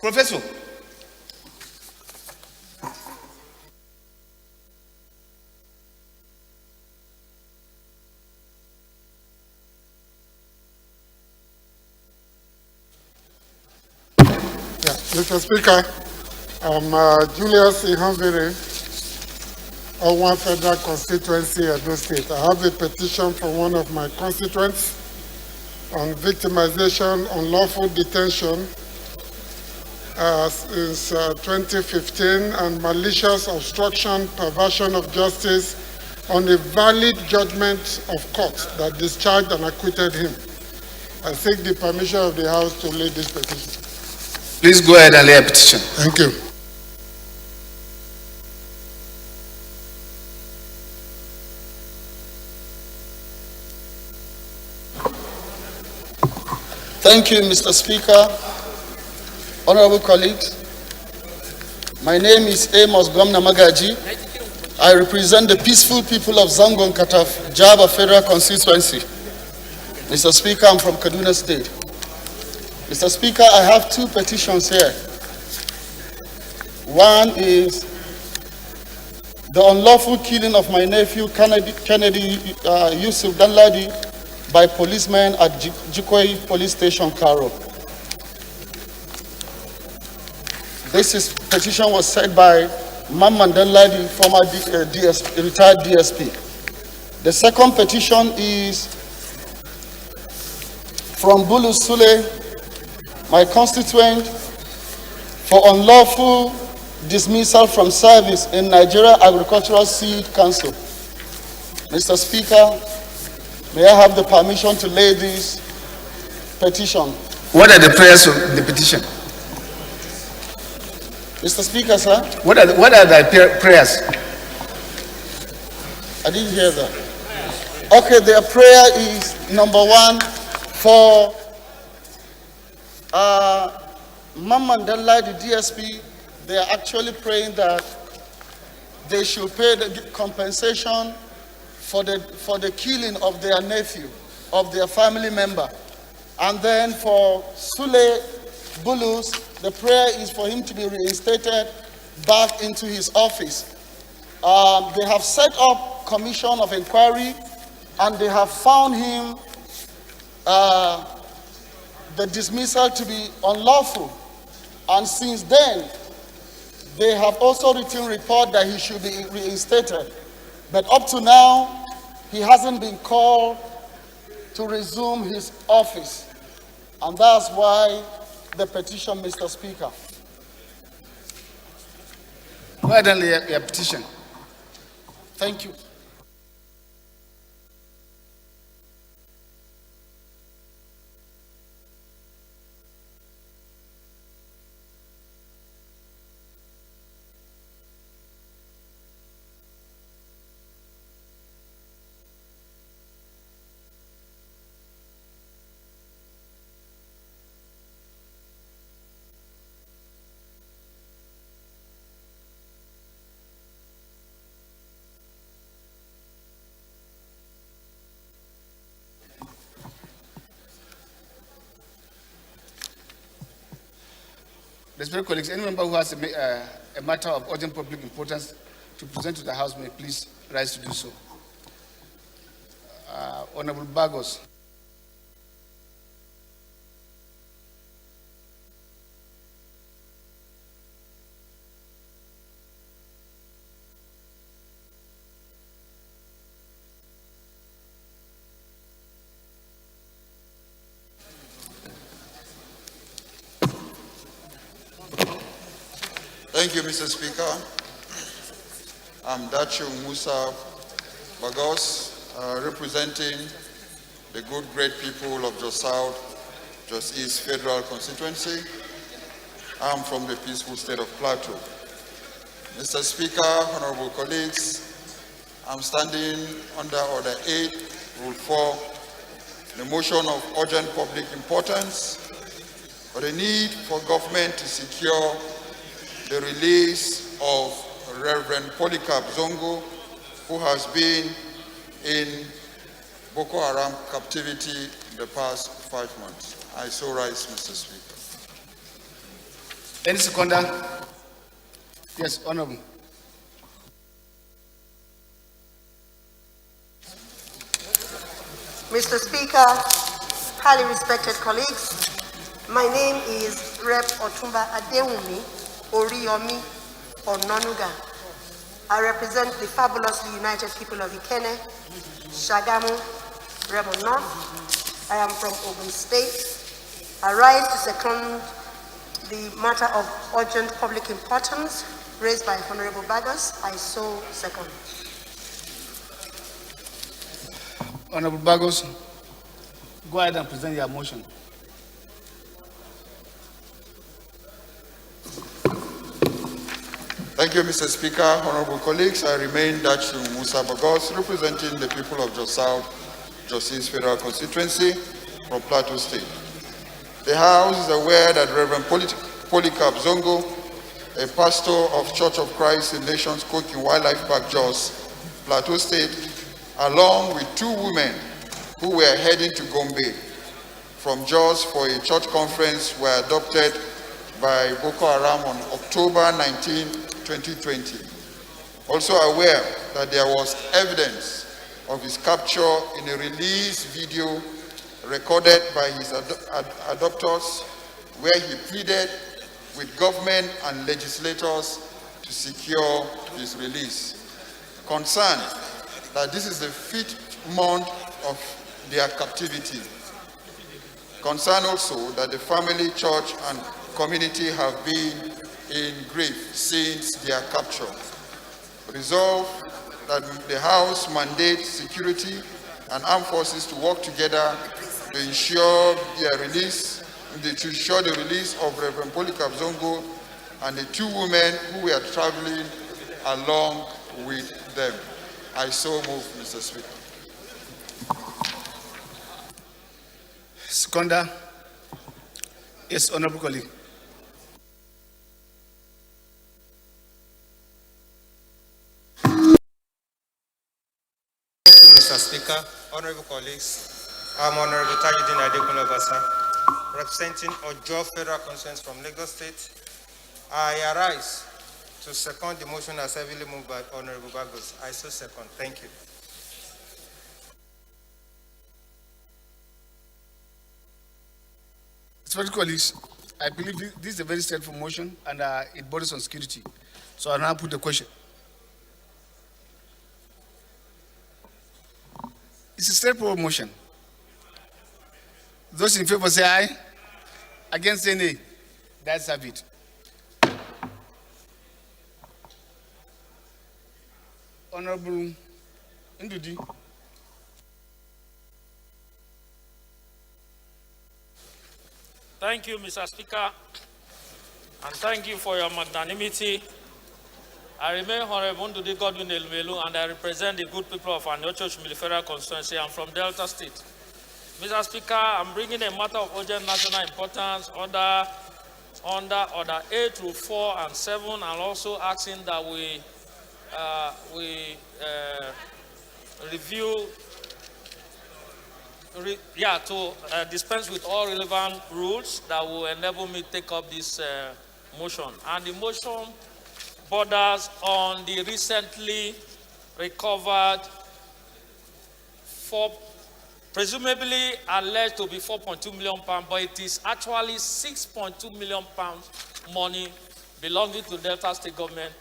Professor. Mr. Speaker, I'm Julius Ihanvere, Owan Federal Constituency, Edo State. I have a petition from one of my constituents on victimization, unlawful detention since 2015, and malicious obstruction, perversion of justice on a valid judgment of court that discharged and acquitted him. I seek the permission of the House to lay this petition. Please go ahead and lay a petition. Thank you. Thank you, Mr. Speaker. Honorable colleagues, my name is Amos Gomna Magaji. I represent the peaceful people of Zangon Kataf, Java Federal Constituency. Mr. Speaker, I'm from Kaduna State. Mr. Speaker, I have two petitions here. One is the unlawful killing of my nephew Kennedy Yusuf Danladi by policemen at Jikoi Police Station, Karo. This petition was sent by Mamman Danladi, former retired DSP. The second petition is from Bulu Sule, my constituent, for unlawful dismissal from service in Nigeria Agricultural Seed Council. Mr. Speaker, may I have the permission to lay this petition? What are the prayers of the petition? Mr. Speaker, sir? What are the prayers? I didn't hear that. Okay, their prayer is, number one, for Mamman Danladi, the DSP. They are actually praying that they should pay the compensation for the killing of their nephew, of their family member. And then for Sule Bulus, the prayer is for him to be reinstated back into his office. They have set up commission of inquiry, and they have found him the dismissal to be unlawful. And since then, they have also written report that he should be reinstated. But up to now, he hasn't been called to resume his office. And that's why the petition, Mr. Speaker. Go ahead and lay a petition. Thank you. Respected colleagues, any member who has a matter of urgent public importance to present to the House may please rise to do so. Honorable Bagos. Thank you, Mr. Speaker. I'm Dachu Musa Bagos, representing the good, great people of Jos South, Jos East Federal Constituency. I'm from the peaceful state of Plateau. Mr. Speaker, honorable colleagues, I'm standing under Order 8, Rule 4, the motion of urgent public importance for the need for government to secure the release of Reverend Polycarp Zongo, who has been in Boko Haram captivity in the past 5 months. I so rise, Mr. Speaker. Any seconder? Yes, Honorable. Mr. Speaker, highly respected colleagues, my name is Rep. Otumba Adewumi Oriyomi Ononuga. I represent the fabulously united people of Ikene, Shagamu, Remo North. I am from Ogun State. I rise to second the matter of urgent public importance raised by Honorable Bagos. I so second. Honorable Bagos, go ahead and present your motion. Thank you, Mr. Speaker. Honorable colleagues, I remain Dachu Musa Bagos, representing the people of Jos South, Jos East Federal Constituency from Plateau State. The House is aware that Reverend Polycarp Zongo, a pastor of Church of Christ in Nations Cook in Wildlife Park, Jos, Plateau State, along with two women who were heading to Gombe from Jos for a church conference, were adopted by Boko Haram on October 19, 2020. Also aware that there was evidence of his capture in a release video recorded by his adopters, where he pleaded with government and legislators to secure his release. Concerned that this is the 5th month of their captivity. Concerned also that the family, church, and community have been in grief since their capture. Resolve that the House mandate security and armed forces to work together to ensure their release, to ensure the release of Reverend Polycarp Zongo and the two women who were traveling along with them. I so move, Mr. Speaker. Seconder. Yes, Honorable colleague. Thank you, Mr. Speaker. Honorable colleagues, I'm Honorable Tajuddin Adekunle Obasa, representing Ojo Federal Constituency from Lagos State. I arise to second the motion as heavily moved by Honorable Bagos. I so second. Thank you. Respected colleagues, I believe this is a very straightforward motion and it borders on security. So I now put the question. It's a straightforward motion. Those in favor say aye. Against say nay. That's have it. Honorable Ndudi. Thank you, Mr. Speaker, and thank you for your magnanimity. I remain Honorable Ndudi Godwin Elmelu, and I represent the good people of Anocho Federal Constituency. I'm from Delta State. Mr. Speaker, I'm bringing a matter of urgent national importance under Order 8 through 4 and 7, and also asking that we dispense with all relevant rules that will enable me to take up this motion. And the motion borders on the recently recovered presumably alleged to be £4.2 million, but it is actually £6.2 million money belonging to Delta State government.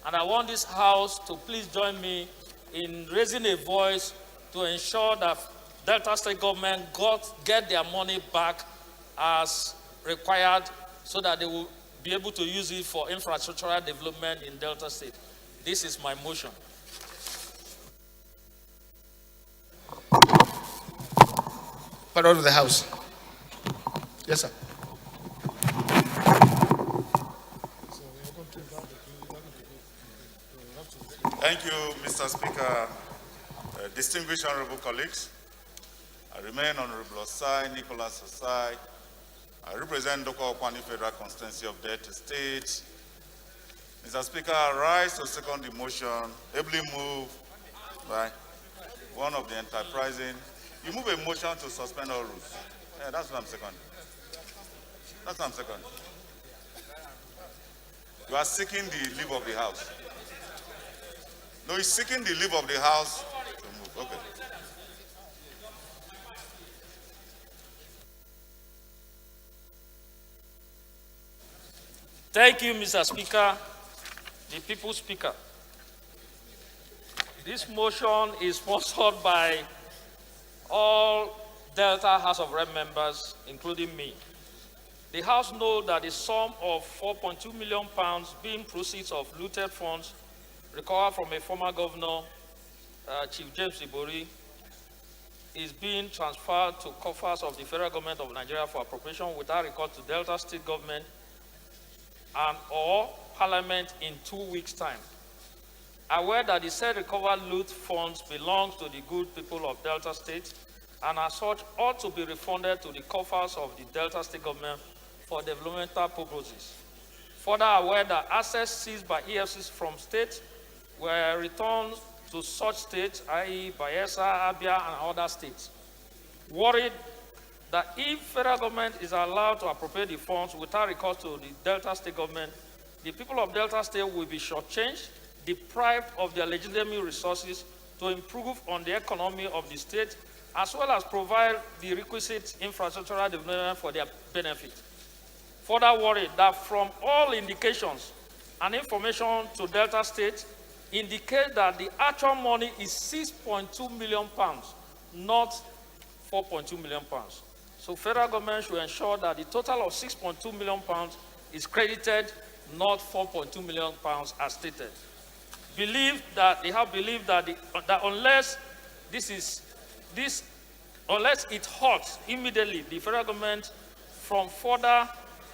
And I want this House to please join me in raising a voice to ensure that Delta State government get their money back as required, so that they will be able to use it for infrastructural development in Delta State. This is my motion. Part of the House. Yes, sir. Thank you, Mr. Speaker. Distinguished honorable colleagues, I remain Honorable Osai Nicholas Osai. I represent Doko Okwani Federal Constituency of Delta State. Mr. Speaker, I rise to second the motion, ably moved by one of the enterprising. You move a motion to suspend all rules. Yeah, that's what I'm seconding. That's what I'm seconding. You are seeking the leave of the House. No, he's seeking the leave of the House to move. Okay. Thank you, Mr. Speaker, the People's Speaker. This motion is sponsored by all Delta House of Rep members, including me. The House knows that the sum of £4.2 million being proceeds of looted funds recovered from a former governor, Chief James Ibori, is being transferred to coffers of the federal government of Nigeria for appropriation without regard to Delta State government and or Parliament in 2 weeks' time. Aware that the said recovered loot funds belongs to the good people of Delta State and as such ought to be refunded to the coffers of the Delta State government for developmental purposes. Further aware that assets seized by EFCs from states were returned to such states, i.e. Bayelsa, Abia, and other states. Worried that if federal government is allowed to appropriate the funds without recourse to the Delta State government, the people of Delta State will be shortchanged, deprived of their legitimate resources to improve on the economy of the state, as well as provide the requisite infrastructural development for their benefit. Further worried that from all indications and information to Delta State indicate that the actual money is £6.2 million, not £4.2 million. So federal government should ensure that the total of £6.2 million is credited, not £4.2 million as stated. They have believed that unless unless it halts immediately the federal government from further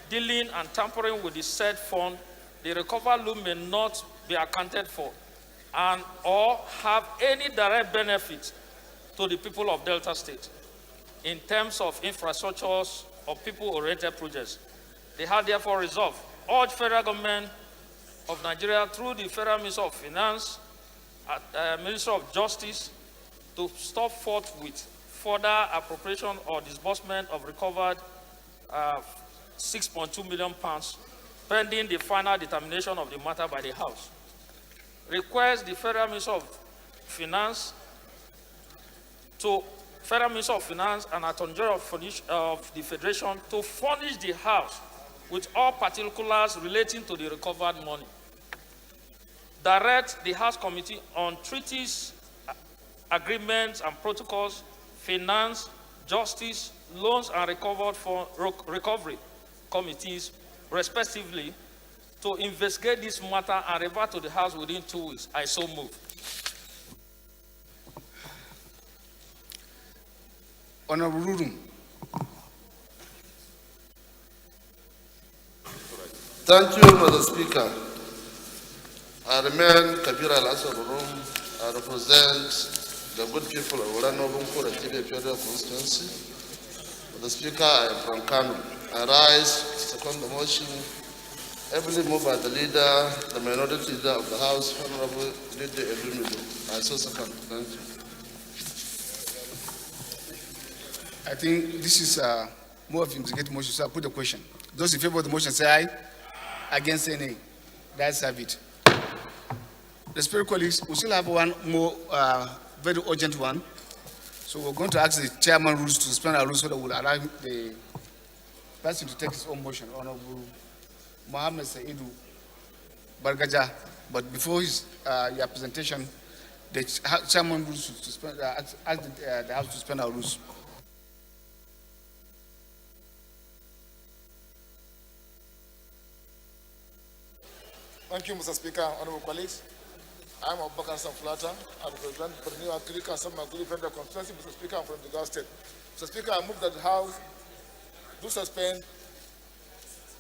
dealing and tampering with the said fund, the recovered loan may not be accounted for and or have any direct benefit to the people of Delta State in terms of infrastructures or people-oriented projects. They have therefore resolved, urge federal government of Nigeria through the Federal Minister of Finance, Minister of Justice, to stop forth with further appropriation or disbursement of recovered £6.2 million pending the final determination of the matter by the House. Request the Federal Minister of Finance and Attorney General of the Federation to furnish the House with all particulars relating to the recovered money. Direct the House Committee on Treaties, Agreements and Protocols, Finance, Justice, Loans and Recovery Committees, respectively, to investigate this matter and revert to the House within 2 weeks. I so move. Honorable Rurum. Thank you, Mr. Speaker. I remain Kabir Al-Asar. I represent the good people of Urano-Bunkura TV Federal Constituency. Mr. Speaker, I am from Kano. I rise to second the motion, heavily moved by the leader, the minority leader of the House, Honorable Lady Elumido. I so second. Thank you. I think this is more of investigative motion, so I put the question. Those in favor of the motion say aye. Against say nay. That's have it. Respected colleagues, we still have one more very urgent one. So we're going to ask the chairman rules to suspend our rules so that we'll allow the person to take his own motion, Honorable Mohammed Saidu Bargaja. But before your presentation, the chairman rules to suspend, ask the House to suspend our rules. Thank you, Mr. Speaker, honorable colleagues. I am Abubakar Samflata. I represent Borneo Akilika Samaguli Federal Constituency. Mr. Speaker, I'm from the Jigawa State. Mr. Speaker, I move that the House do suspend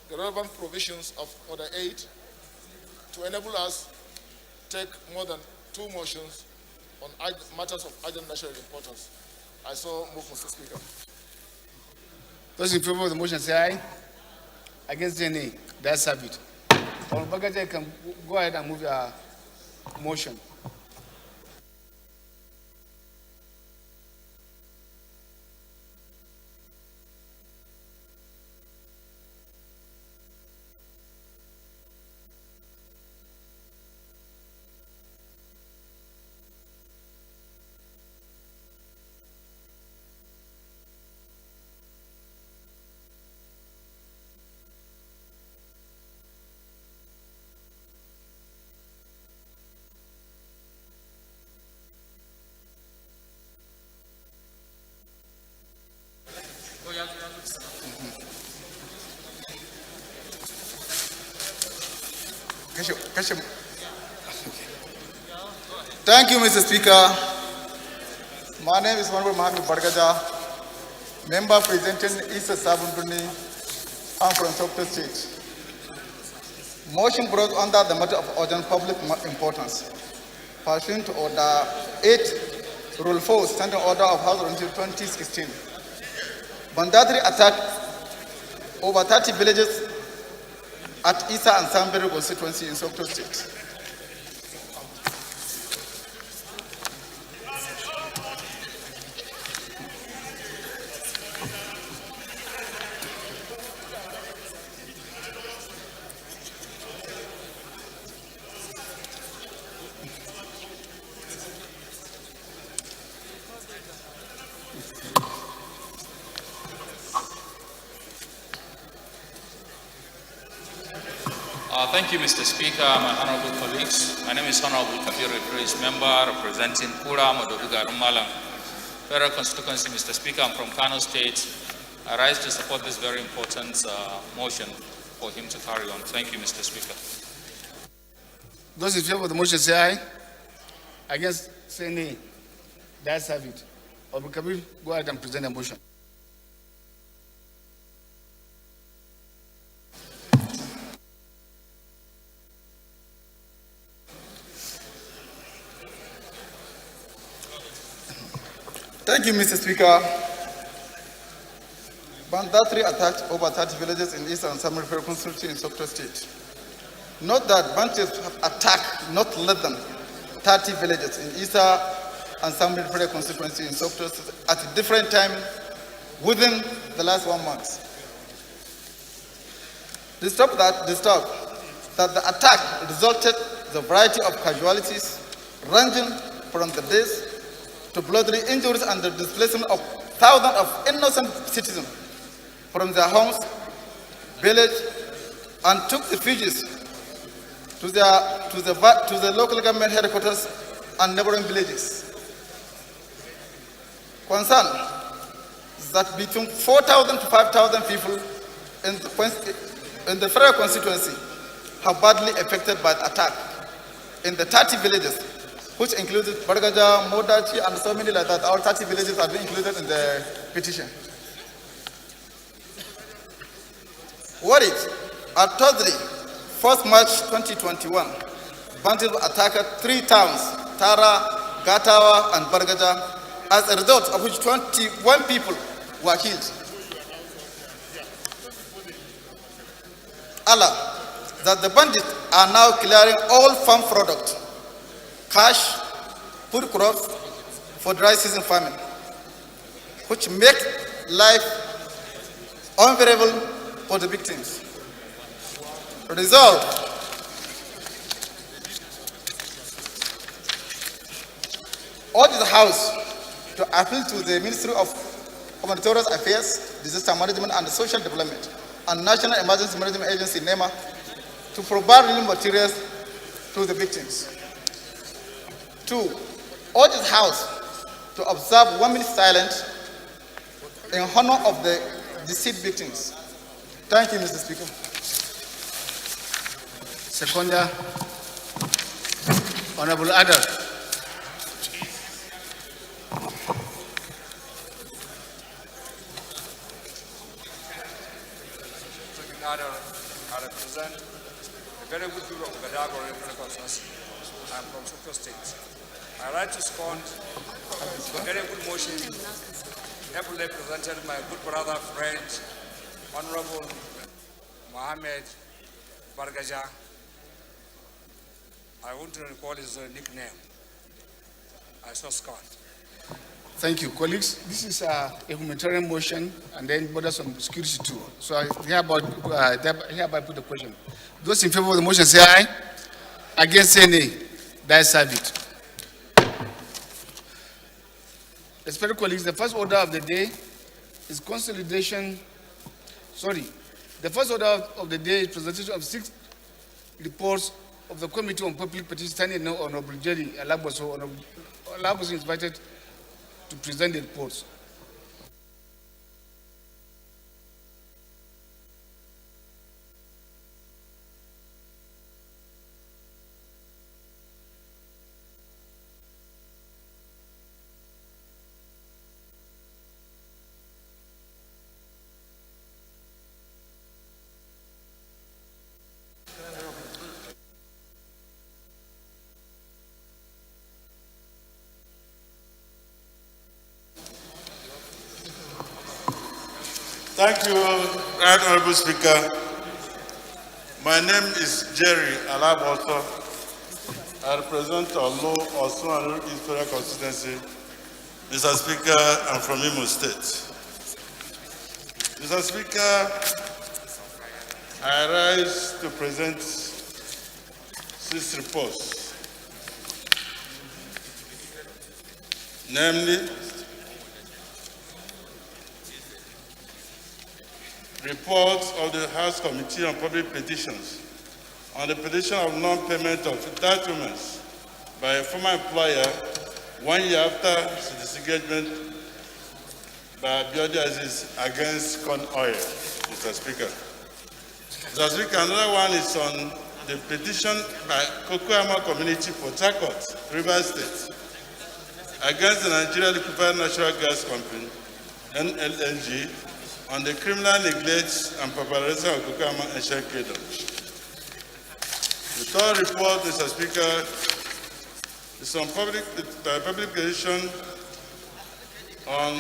the relevant provisions of Order 8 to enable us to take more than 2 motions on matters of urgent national importance. I so move, Mr. Speaker. Those in favor of the motion say aye. Against say nay. That's have it. Honorable Bagaja, can go ahead and move your motion. Thank you, Mr. Speaker. My name is Honorable Mohammed Bargaja, member presenting East Sabunduni. I'm from Sokoto State. Motion brought under the matter of urgent public importance, pursuant to Order 8, Rule 4, Standing Order of House until 2016. Bandadri attacked over 30 villages at Isa and Samberi constituency in Sokoto State. Thank you, Mr. Speaker, my honorable colleagues. My name is Honorable Kabir Idris, member representing Kura Modoviga Rumalang, Federal Constituency. Mr. Speaker, I'm from Kano State. I rise to support this very important motion for him to carry on. Thank you, Mr. Speaker. Those in favor of the motion say aye. Against say nay. That's have it. Honorable Kabir, go ahead and present the motion. Thank you, Mr. Speaker. Banditry attacked over 30 villages in East and Southern constituency in Sokoto State. Note that bandits have attacked not less than 30 villages in Eastern and Southern constituency in Sokoto State at a different time within the last 1 month. Disturbed that the attack resulted in a variety of casualties ranging from the deaths to bloody injuries and the displacement of thousands of innocent citizens from their homes, village, and took refugees to the local government headquarters and neighboring villages. Concern is that between 4,000 to 5,000 people in the federal constituency have badly affected by the attack in the 30 villages, which included Bargaja, Modachi, and so many like that. Our 30 villages have been included in the petition. Worried, at Thursday, 1st March 2021, bandits attacked 3 towns, Tara, Gatawa, and Bargaja, as a result of which 21 people were killed. Allah, that the bandits are now clearing all farm products, cash, food crops for dry season farming, which make life unbearable for the victims. Resolved, urge the House to appeal to the Ministry of Humanitarian Affairs, Disaster Management and Social Development, and National Emergency Management Agency, NEMA, to provide relief materials to the victims. 2, urge the House to observe 1 minute silence in honor of the deceased victims. Thank you, Mr. Speaker. Seconder, Honorable Adar. I represent a very good people of Gadago Constituency. I'm from Sokoto State. I write to support a very good motion, ably presented by my good brother, friend, Honorable Mohammed Bargaja. I want to recall his nickname. I saw Scott. Thank you, colleagues. This is a humanitarian motion and then borders on security too. So I hereby put the question. Those in favor of the motion say aye. Against say nay. That is have it. Respected colleagues, the first order of the day is consolidation. The first order of the day is presentation of 6 reports of the Committee on Public Petitions, standing now Honorable Jerry Alaboso. Honorable Alaboso is invited to present the reports. Thank you, Right Honorable Speaker. My name is Jerry Alaboso. I represent Olo Osun East Federal Constituency. Mr. Speaker, I'm from Imo State. Mr. Speaker, I rise to present 6 reports, namely, reports of the House Committee on Public Petitions on the petition of non-payment of entitlements by a former employer 1 year after his disengagement by Abiodun Aziz against corn oil, Mr. Speaker. Mr. Speaker, another one is on the petition by Kokoama Community, Port Harcourt, Rivers State, against the Nigeria Liquefied Natural Gas Company, NLNG, on the criminal neglect and preparation of Kokoama Ancient Kingdom. The third report, Mr. Speaker, is on public petition on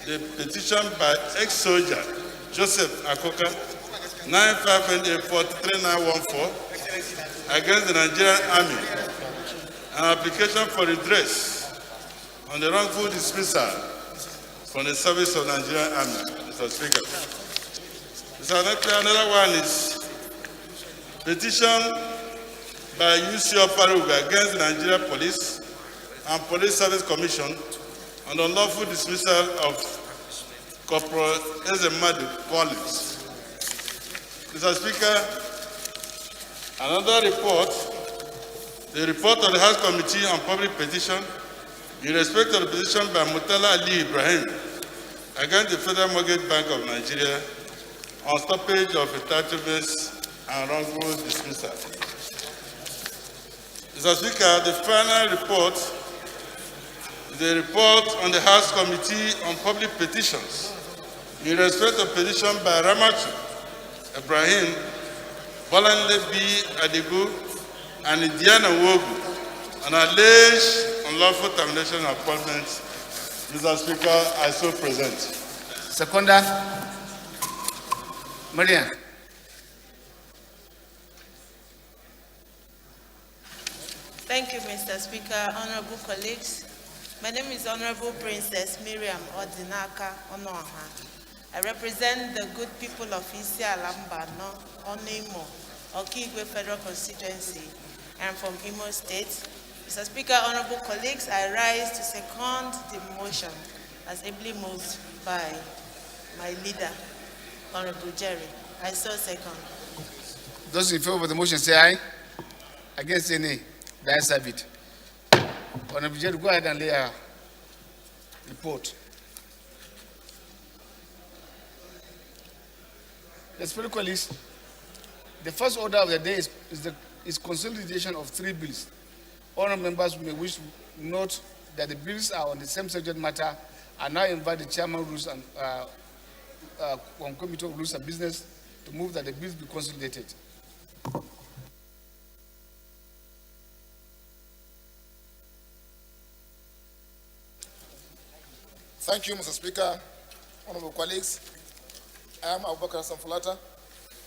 the petition by ex-soldier Joseph Akoka, 9548433914, against the Nigerian Army, an application for redress on the wrongful dismissal from the service of the Nigerian Army, Mr. Speaker. Mr. Another one is petition by UC Oparuga against the Nigeria Police and Police Service Commission on the unlawful dismissal of Corporal Ezemadu Collins. Mr. Speaker, another report, the report of the House Committee on Public Petition in respect of the petition by Mutala Ali Ibrahim against the Federal Mortgage Bank of Nigeria on stoppage of entitlements and wrongful dismissal. Mr. Speaker, the final report is a report on the House Committee on Public Petitions in respect of petition by Ramachu Ibrahim, Bolanle B. Adigu, and Indiana Wogu on alleged unlawful termination of appointments. Mr. Speaker, I so present. Seconder, Marian. Thank you, Mr. Speaker, honorable colleagues. My name is Honorable Princess Miriam Odinaka Onoha. I represent the good people of Isi Alambano, Onimo, Okigwe Federal Constituency. I am from Imo State. Mr. Speaker, honorable colleagues, I rise to second the motion as ably moved by my leader, Honorable Jerry. I so second. Those in favor of the motion say aye. Against say nay. The ayes have it. Honorable Jerry, go ahead and lay a report. Respected colleagues, the first order of the day is consolidation of 3 bills. Honourable members may wish to note that the bills are on the same subject matter and now invite the chairman rules and on Committee of Rules and Business to move that the bills be consolidated. Thank you, Mr. Speaker. Honorable colleagues, I am Abubakar Samfulata.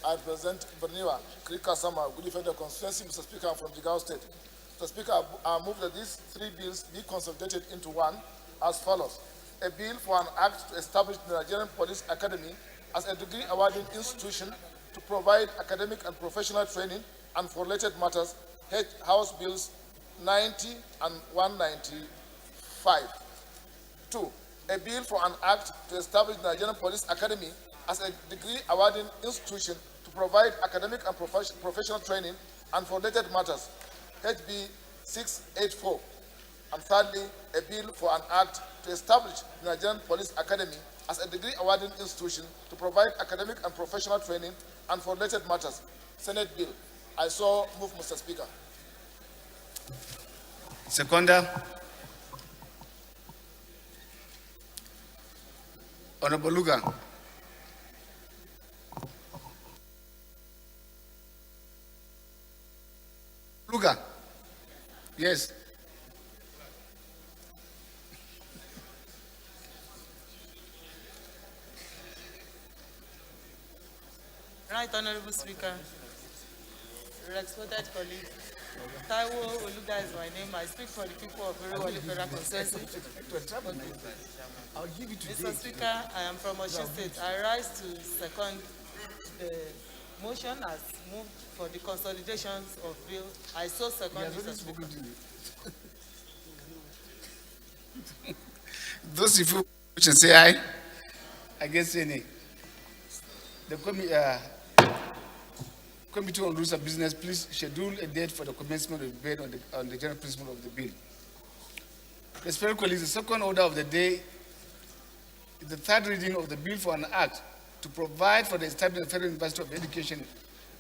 I represent Berniwa, Krika Sama, Gudi Federal Constituency. Mr. Speaker, I'm from Jigawa State. Mr. Speaker, I move that these 3 bills be consolidated into one as follows. A bill for an act to establish the Nigerian Police Academy as a degree-awarding institution to provide academic and professional training and for related matters, House Bills 90 and 195. 2. A bill for an act to establish the Nigerian Police Academy as a degree-awarding institution to provide academic and professional training and for related matters, HB 684. And thirdly, a bill for an act to establish the Nigerian Police Academy as a degree-awarding institution to provide academic and professional training and for related matters, Senate Bill. I so move, Mr. Speaker. Seconder, Honorable Luga. Luga. Yes. Right Honorable Speaker, respected colleagues, Taiwo Oluga is my name. I speak for the people of Orewale Federal Constituency. Mr. Speaker, I am from Osun State. I rise to second the motion as moved for the consolidations of bill. I so second, Mr. Speaker. Those in favor of the motion say aye. Against say nay. The Committee on Rules of Business, please schedule a date for the commencement of debate on the general principle of the bill. Respected colleagues, the second order of the day is the third reading of the bill for an act to provide for the establishment of Federal University of Education,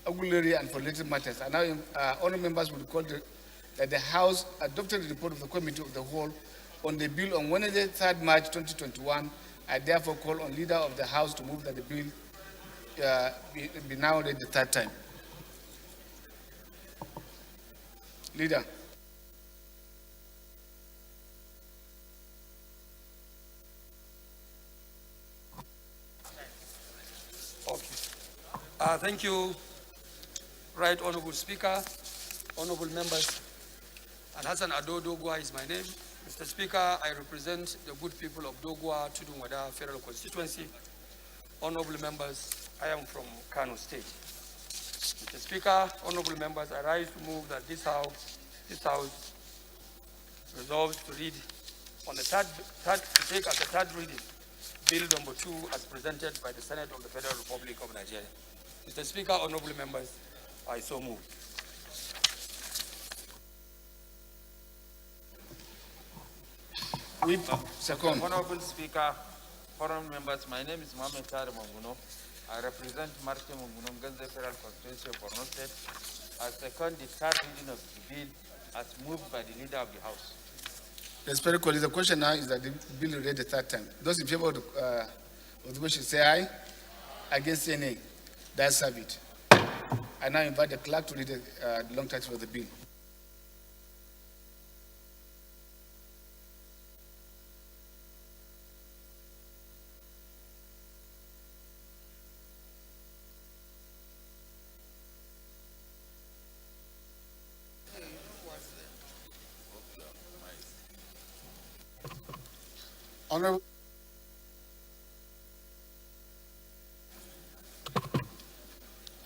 auxiliary and for related matters. And now, honourable members will recall that the House adopted the report of the Committee of the Whole on the bill on Wednesday, 3rd March 2021. I therefore call on Leader of the House to move that the bill be now read the third time. Leader. Okay. Thank you, Right Honorable Speaker, honorable members. And Hassan Ado Dogwa is my name. Mr. Speaker, I represent the good people of Dogwa, Tudunwada Federal Constituency. Honorable members, I am from Kano State. Mr. Speaker, honorable members, I rise to move that this House resolves to read on the to take as a third reading Bill number 2 as presented by the Senate of the Federal Republic of Nigeria. Mr. Speaker, honorable members, I so move. Second. Honorable Speaker, foreign members, my name is Mohamed Tari Monguno. I represent Martin Monguno, Ganze Federal Constituency of Borno State. I second the third reading of the bill as moved by the Leader of the House. Respected colleagues, the question now is that the bill be read the third time. Those in favor of the motion say aye. Against say nay. That's have it. I now invite the clerk to read the long title of the bill.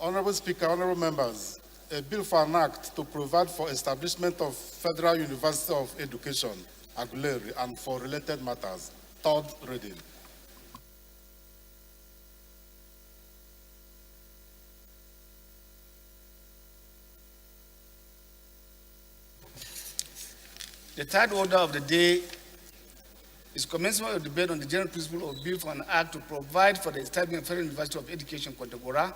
Honorable Speaker, honorable members, a bill for an act to provide for establishment of Federal University of Education, auxiliary, and for related matters. Third reading. The third order of the day is commencement of debate on the general principle of bill for an act to provide for the establishment of Federal University of Education, Kontagora,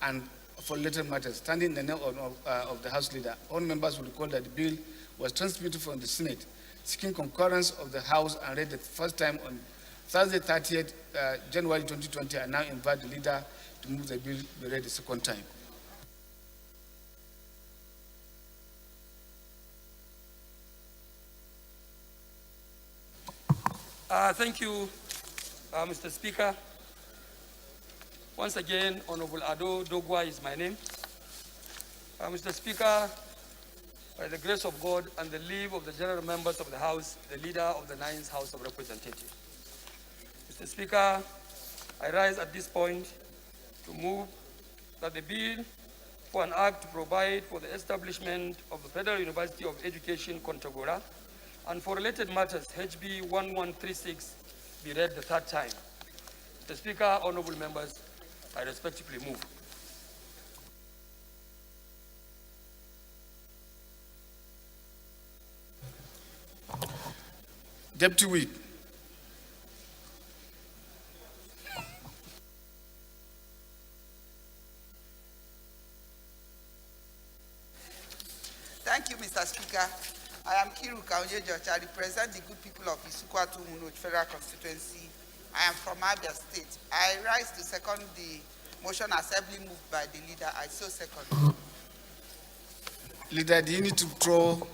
and for related matters. Standing in the name of the House Leader, all members will recall that the bill was transmitted from the Senate, seeking concurrence of the House and read the first time on Thursday, 30th January 2020. I now invite the Leader to move the bill be read the second time. Thank you, Mr. Speaker. Once again, Honorable Ado Dogwa is my name. Mr. Speaker, by the grace of God and the leave of the general members of the House, the Leader of the 9th House of Representatives. Mr. Speaker, I rise at this point to move that the bill for an act to provide for the establishment of the Federal University of Education, Kontagora, and for related matters, HB 1136, be read the third time. Mr. Speaker, honorable members, I respectfully move. Deputy Whip. Thank you, Mr. Speaker. I am Kiru Kaunje-George. I represent the good people of Isukwatu Munoj Federal Constituency. I am from Abia State. I rise to second the motion assembly moved by the Leader. I so second. Leader, do you need to throw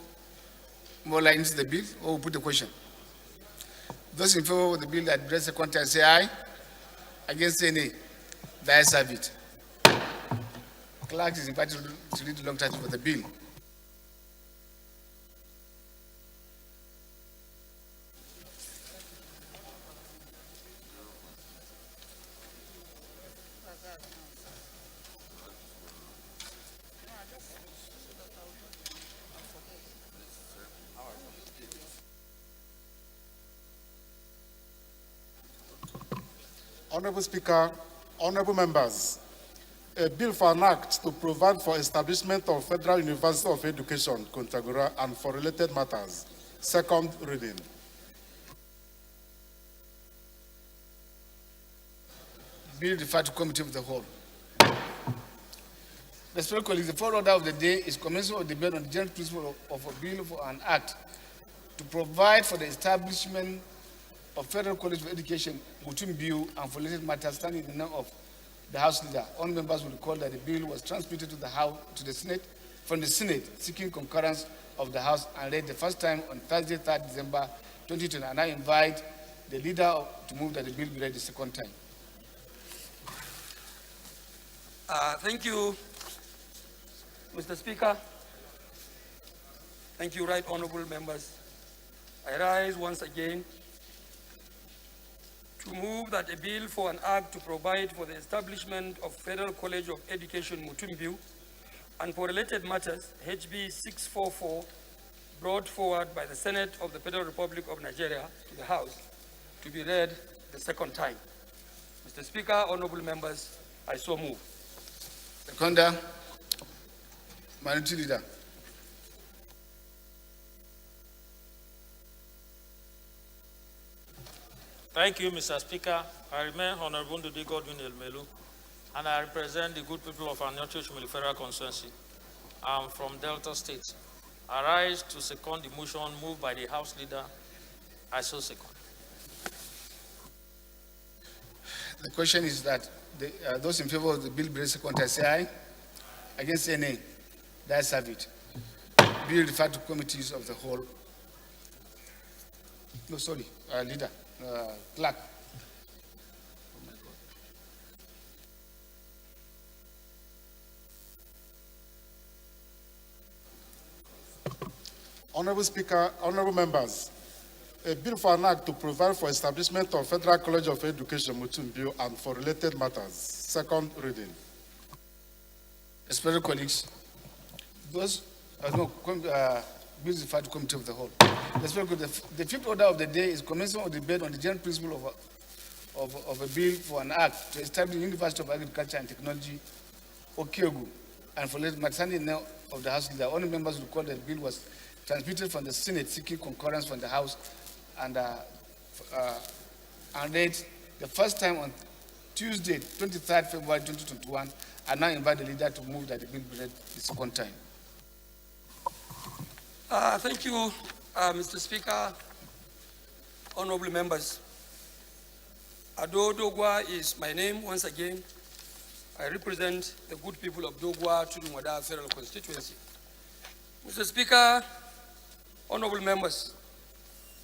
more light into the bill or we'll put the question? Those in favor of the bill that address the content say aye. Against say nay. The ayes have it. Clerk is invited to read the long title for the bill. Honorable Speaker, honorable members, a bill for an act to provide for establishment of Federal University of Education, Kontagora, and for related matters. Second reading. Bill referred to committee of the whole. Respected colleagues, the fourth order of the day is commencement of debate on the general principle of a bill for an act to provide for the establishment of Federal College of Education, Mutumbiu, and for related matters standing in the name of the House Leader. All members will recall that the bill was transmitted to the House, to the Senate, from the Senate, seeking concurrence of the House and read the first time on Thursday, 3rd December 2020. And I invite the leader to move that the bill be read the second time. Thank you, Mr. Speaker. Thank you, right honorable members. I rise once again to move that a bill for an act to provide for the establishment of Federal College of Education, Mutumbiu, and for related matters, HB 644, brought forward by the Senate of the Federal Republic of Nigeria to the House, to be read the second time. Mr. Speaker, honorable members, I so move. Seconder, Minority Leader. Thank you, Mr. Speaker. I remain Honorable Ndudi Godwin Elmelu, and I represent the good people of Anyocho Shimili Federal Constituency. I'm from Delta State. I rise to second the motion moved by the House Leader. I so second. The question is that those in favor of the bill be read second time say aye. Against say nay. That's have it. Bill referred to committees of the whole. No, sorry, Leader, Clerk. Oh my God. Honorable Speaker, honorable members, a bill for an act to provide for establishment of Federal College of Education, Mutumbiu, and for related matters. Second reading. Respected colleagues, those bills referred to committee of the whole. The fifth order of the day is commencement of debate on the general principle of a bill for an act to establish the University of Agriculture and Technology, Okegu, and for related matters in the name of the House Leader. All members will recall that the bill was transmitted from the Senate seeking concurrence from the House and read the first time on Tuesday, 23rd February 2021. I now invite the leader to move that the bill be read the second time. Thank you, Mr. Speaker, honorable members. Ado Dogwa is my name once again. I represent the good people of Dogwa, Tudumwada Federal Constituency. Mr. Speaker, honorable members,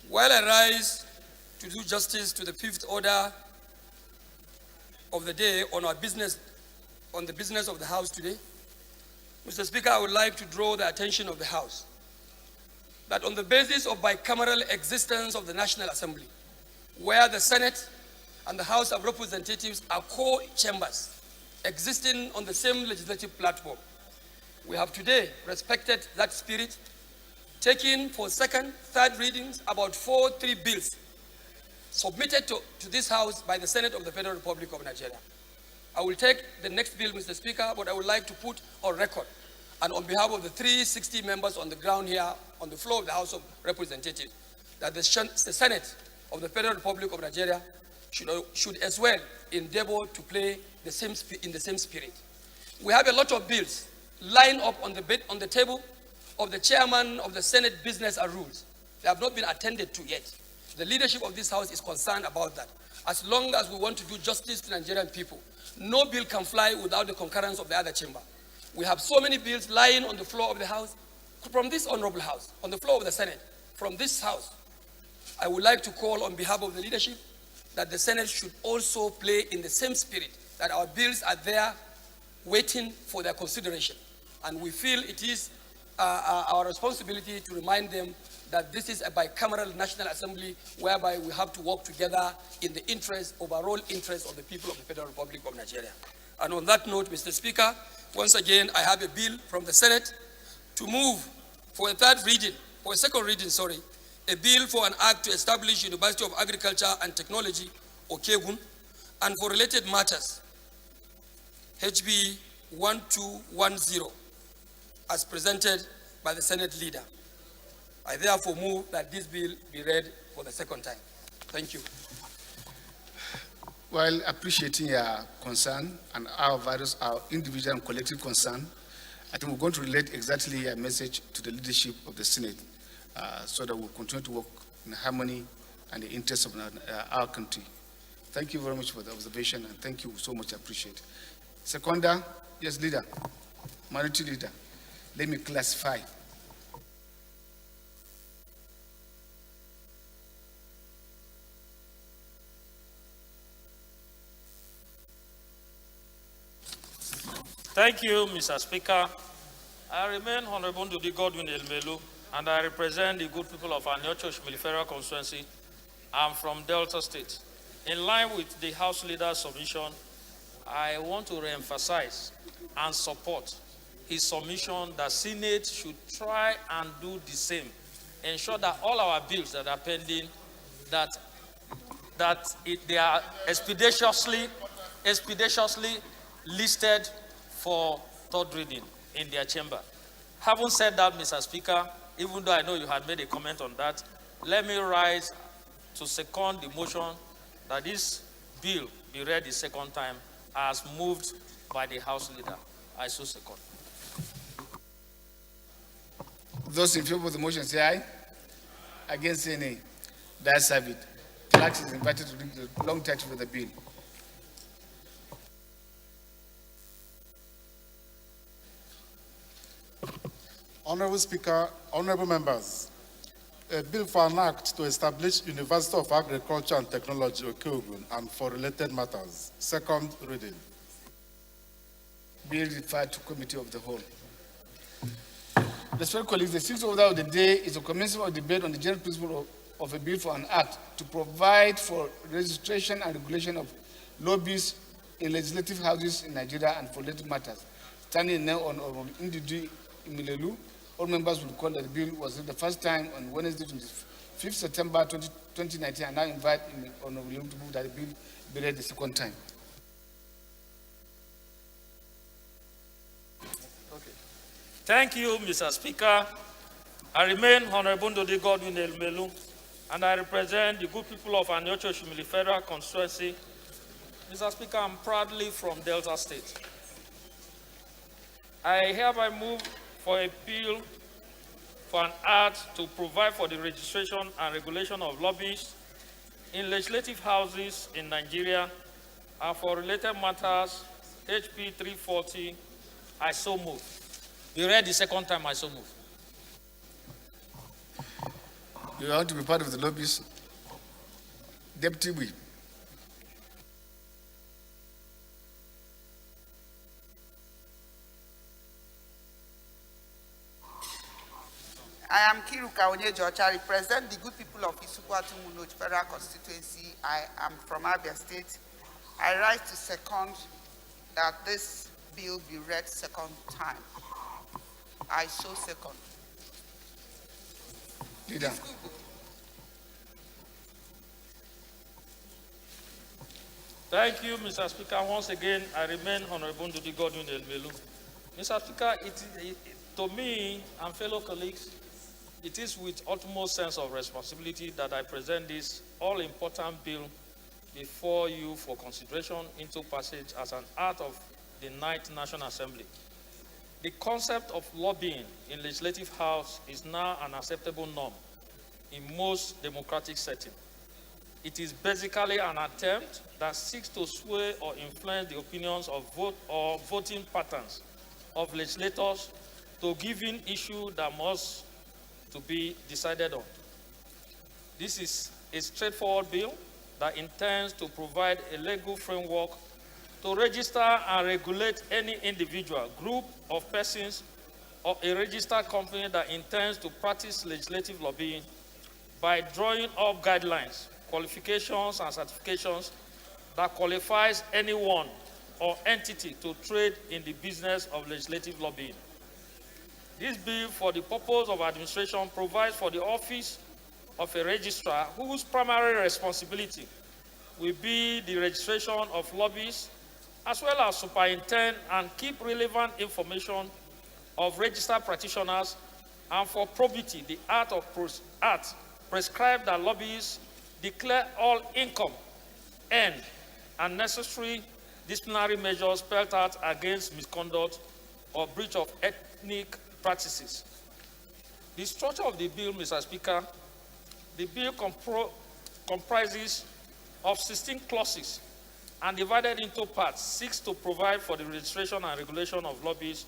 while I rise to do justice to the fifth order of the day on our business, on the business of the House today, Mr. Speaker, I would like to draw the attention of the House that on the basis of bicameral existence of the National Assembly, where the Senate and the House of Representatives are co-chambers existing on the same legislative platform, we have today respected that spirit, taking for second, third readings about 3 bills submitted to this House by the Senate of the Federal Republic of Nigeria. I will take the next bill, Mr. Speaker, but I would like to put on record, and on behalf of the 360 members on the ground here on the floor of the House of Representatives, that the Senate of the Federal Republic of Nigeria should as well endeavor to play in the same spirit. We have a lot of bills lined up on the table of the chairman of the Senate Business and Rules. They have not been attended to yet. The leadership of this House is concerned about that. As long as we want to do justice to Nigerian people, no bill can fly without the concurrence of the other chamber. We have so many bills lying on the floor of the House, from this honorable House, on the floor of the Senate, from this House. I would like to call on behalf of the leadership that the Senate should also play in the same spirit, that our bills are there waiting for their consideration. And we feel it is our responsibility to remind them that this is a bicameral National Assembly whereby we have to work together in the overall interest of the people of the Federal Republic of Nigeria. And on that note, Mr. Speaker, once again, I have a bill from the Senate to move for a second reading, a bill for an act to establish University of Agriculture and Technology, Okegun, and for related matters, HB 1210, as presented by the Senate leader. I therefore move that this bill be read for the second time. Thank you. While appreciating your concern and our individual and collective concern, I think we're going to relate exactly your message to the leadership of the Senate so that we'll continue to work in harmony and the interests of our country. Thank you very much for the observation, and thank you so much. I appreciate it. Seconder, yes, leader, minority leader, let me classify. Thank you, Mr. Speaker. I remain Honorable Ndudi Godwin Elmelu, and I represent the good people of Aniocho Shimili constituency. I'm from Delta State. In line with the House Leader's submission, I want to re-emphasize and support his submission that Senate should try and do the same. Ensure that all our bills that are pending, they are expeditiously listed for third reading in their chamber. Having said that, Mr. Speaker, even though I know you had made a comment on that, let me rise to second the motion that this bill be read the second time as moved by the House Leader. I so second. Those in favor of the motion say aye. Against say nay. That's have it. Clerk is invited to read the long title of the bill. Honorable Speaker, honorable members, a bill for an act to establish University of Agriculture and Technology, Okeogun, and for related matters. Second reading. Bill referred to Committee of the Whole. Respected colleagues, the sixth order of the day is a commencement of debate on the general principle of a bill for an act to provide for registration and regulation of lobbies in legislative houses in Nigeria and for related matters. Standing now on Ndudi Imilelu, all members will recall that the bill was read the first time on Wednesday, 25th September 2019, and now invite Honorable William to move that the bill be read the second time. Okay. Thank you, Mr. Speaker. I remain Honorable Ndudi Godwin Elmelu, and I represent the good people of Aniocho Shimili Federal Constituency. Mr. Speaker, I'm proudly from Delta State. I hereby move for a bill for an act to provide for the registration and regulation of lobbyists in legislative houses in Nigeria and for related matters, HP 340, I so move. You read the second time, I so move. You want to be part of the lobbyists? Deputy Whip. I am Kiruka Onyejoch. I represent the good people of Isukwatu Munoch Federal Constituency. I am from Abia State. I rise to second that this bill be read second time. I so second. Leader. Thank you, Mr. Speaker. Once again, I remain Honorable Ndudi Godwin Elmelu. Mr. Speaker, to me and fellow colleagues, it is with utmost sense of responsibility that I present this all-important bill before you for consideration into passage as an act of the 9th National Assembly. The concept of lobbying in legislative house is now an acceptable norm in most democratic settings. It is basically an attempt that seeks to sway or influence the opinions of voting patterns of legislators to given issue that must to be decided on. This is a straightforward bill that intends to provide a legal framework to register and regulate any individual, group of persons, or a registered company that intends to practice legislative lobbying by drawing up guidelines, qualifications, and certifications that qualifies anyone or entity to trade in the business of legislative lobbying. This bill, for the purpose of administration, provides for the office of a registrar whose primary responsibility will be the registration of lobbyists, as well as superintend and keep relevant information of registered practitioners, and for probity, the art prescribe that lobbyists declare all income, earned, and necessary disciplinary measures spelled out against misconduct or breach of ethnic practices. The structure of the bill, Mr. Speaker, the bill comprises of 16 clauses and divided into parts, 6 to provide for the registration and regulation of lobbyists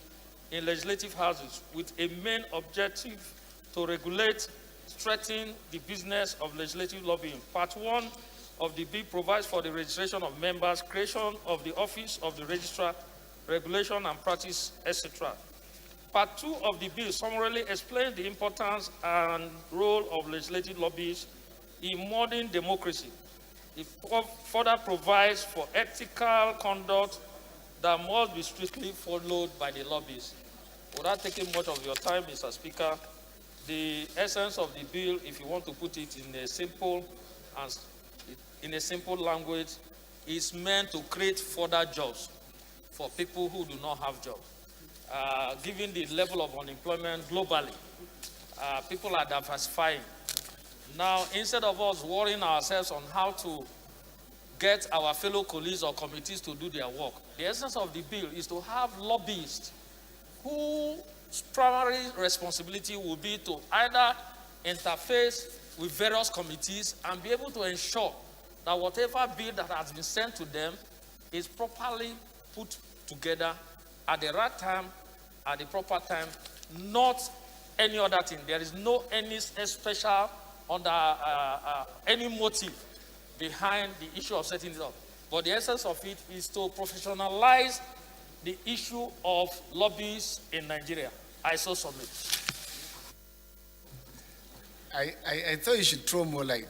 in legislative houses, with a main objective to regulate, strengthen the business of legislative lobbying. Part 1 of the bill provides for the registration of members, creation of the office of the registrar, regulation and practice, etc. Part 2 of the bill summarily explains the importance and role of legislative lobbyists in modern democracy. It further provides for ethical conduct that must be strictly followed by the lobbyists. Without taking much of your time, Mr. Speaker, the essence of the bill, if you want to put it in a simple language, is meant to create further jobs for people who do not have jobs. Given the level of unemployment globally, people are diversifying. Now, instead of us worrying ourselves on how to get our fellow colleagues or committees to do their work, the essence of the bill is to have lobbyists whose primary responsibility will be to either interface with various committees and be able to ensure that whatever bill that has been sent to them is properly put together at the right time, at the proper time, not any other thing. There is no any special under any motive behind the issue of setting it up. But the essence of it is to professionalize the issue of lobbyists in Nigeria. I so submit. I thought you should throw more light.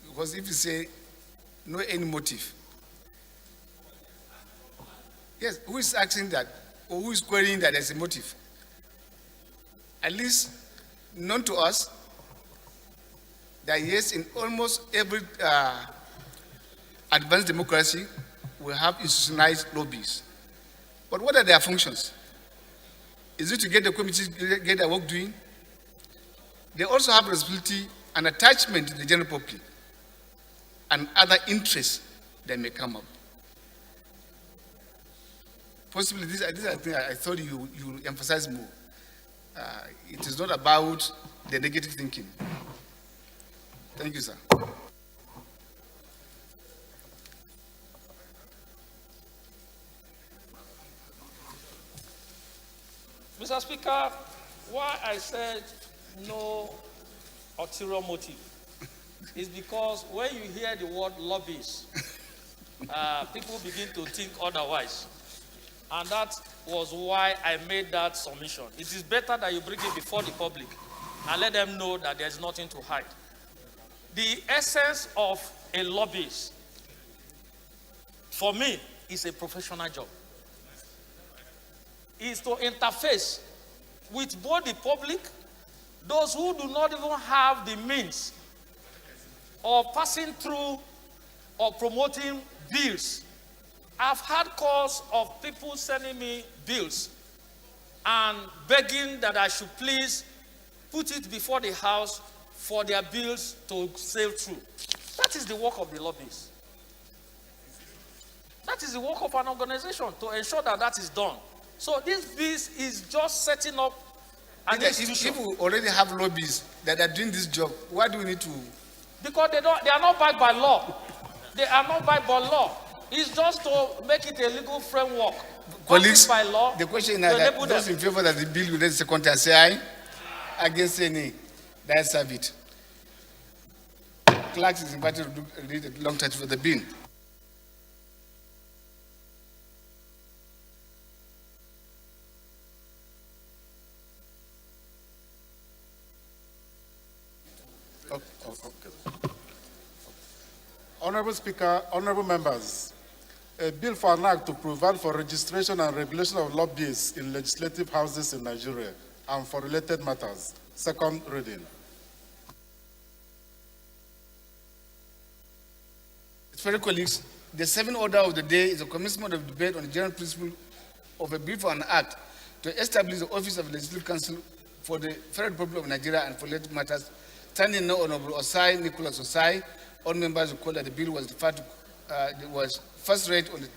Because if you say no any motive, yes, who is asking that? Or who is querying that there's a motive? At least known to us that yes, in almost every advanced democracy, we have institutionalized lobbies. But what are their functions? Is it to get the committees get their work doing? They also have responsibility and attachment to the general public and other interests that may come up. Possibly, this is a thing I thought you emphasize more. It is not about the negative thinking. Thank you, sir. Mr. Speaker, why I said no ulterior motive is because when you hear the word lobbyists, people begin to think otherwise. And that was why I made that submission. It is better that you bring it before the public and let them know that there's nothing to hide. The essence of a lobbyist, for me, is a professional job. Is to interface with both the public, those who do not even have the means of passing through or promoting bills. I've had calls of people sending me bills and begging that I should please put it before the House for their bills to sail through. That is the work of the lobbyists. That is the work of an organization to ensure that that is done. So this bill is just setting up an institution. If we already have lobbies that are doing this job, why do we need to? Because they are not backed by law. They are not backed by law. It's just to make it a legal framework. Colleagues, by law, the question is that those in favor that the bill will raise the contest say aye. Against any, that's have it. Clerks is invited to read a long text for the bill. Honorable Speaker, honorable members, a bill for an act to provide for registration and regulation of lobbyists in legislative houses in Nigeria and for related matters. Second reading. Fellow colleagues, the seventh order of the day is a commencement of debate on the general principle of a bill for an act to establish the office of Legislative Council for the Federal Republic of Nigeria and for related matters. Standing now, Honorable Osai Nicholas Osai. All members recall that the bill was referred to, was first read on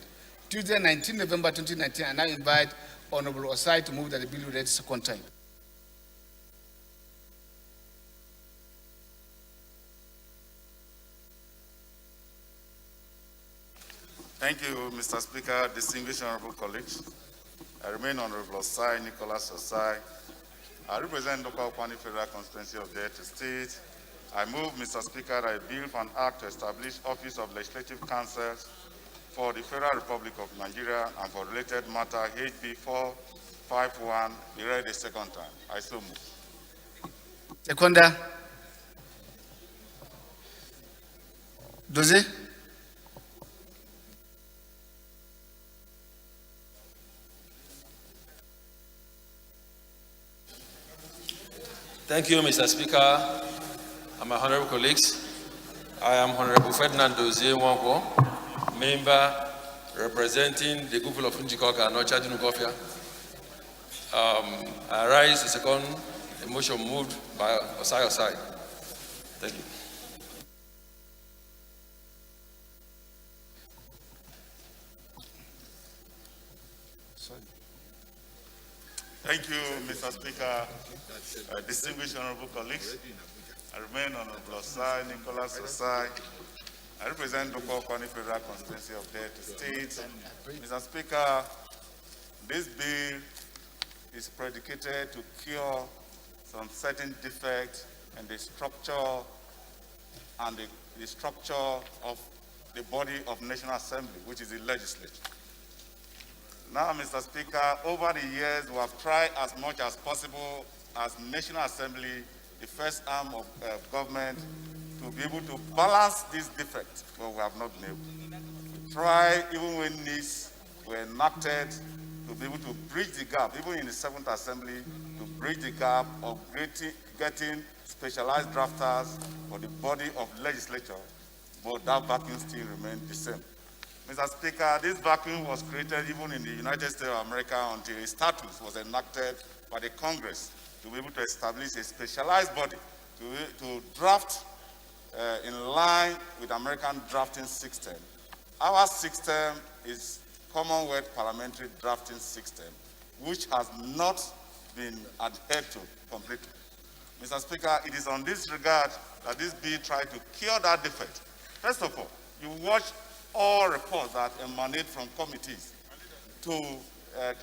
Tuesday, 19 November 2019, and I invite Honorable Osai to move that the bill be read second time. Thank you, Mr. Speaker, distinguished honorable colleagues. I remain Honorable Osai Nicholas Osai. I represent local Kwani Federal Constituency of Delta State. I move, Mr. Speaker, that a bill for an act to establish Office of Legislative Councils for the Federal Republic of Nigeria and for related matter HB 451 be read a second time. I so move. Seconder. Doze. Thank you, Mr. Speaker, and my honorable colleagues. I am Honorable Ferdinand Dozie Wanko, member representing the people of Njikoka and Ochadinu Gofia. I rise to second a motion moved by Osai Osai. Thank you. Thank you, Mr. Speaker. Distinguished honorable colleagues, I remain Honorable Osai Nicholas Osai. I represent the Kwani Federal Constituency of Delta State. Mr. Speaker, this bill is predicated to cure some certain defects in the structure and the structure of the body of National Assembly, which is the legislature. Now, Mr. Speaker, over the years, we have tried as much as possible as National Assembly, the first arm of government, to be able to balance this defect, but we have not been able. We try, even when needs were enacted, to be able to bridge the gap, even in the 7th Assembly, to bridge the gap of getting specialized drafters for the body of legislature, but that vacuum still remains the same. Mr. Speaker, this vacuum was created even in the United States of America until a statute was enacted by the Congress to be able to establish a specialized body to draft in line with American drafting system. Our system is Commonwealth Parliamentary Drafting System, which has not been adhered to completely. Mr. Speaker, it is on this regard that this bill tried to cure that defect. First of all, you watch all reports that emanate from committees to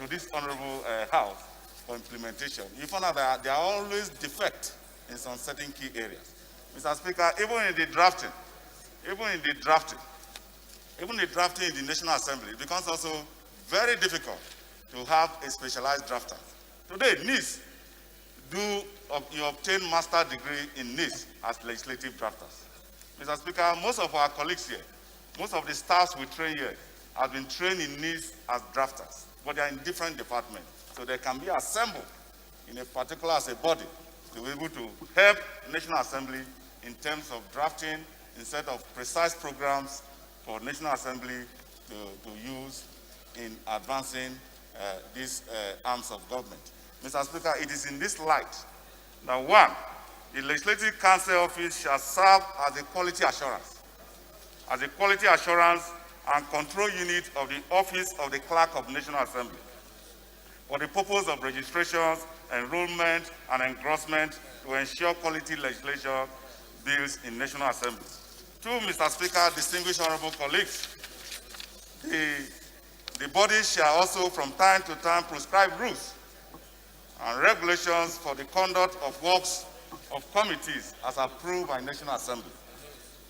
this honorable House for implementation. You find out that there are always defects in some certain key areas. Mr. Speaker, even in the drafting in the National Assembly, it becomes also very difficult to have a specialized drafter. Today, NIS, you obtain master degree in NIS as legislative drafters. Mr. Speaker, most of our colleagues here, most of the staffs we train here have been trained in NIS as drafters, but they are in different departments. So they can be assembled in a particular as a body to be able to help National Assembly in terms of drafting instead of precise programs for National Assembly to use in advancing these arms of government. Mr. Speaker, it is in this light that one, the Legislative Council Office shall serve as a quality assurance and control unit of the Office of the Clerk of National Assembly for the purpose of registrations, enrollment, and engrossment to ensure quality legislation bills in National Assembly. Two, Mr. Speaker, distinguished honorable colleagues, the body shall also from time to time prescribe rules and regulations for the conduct of works of committees as approved by National Assembly.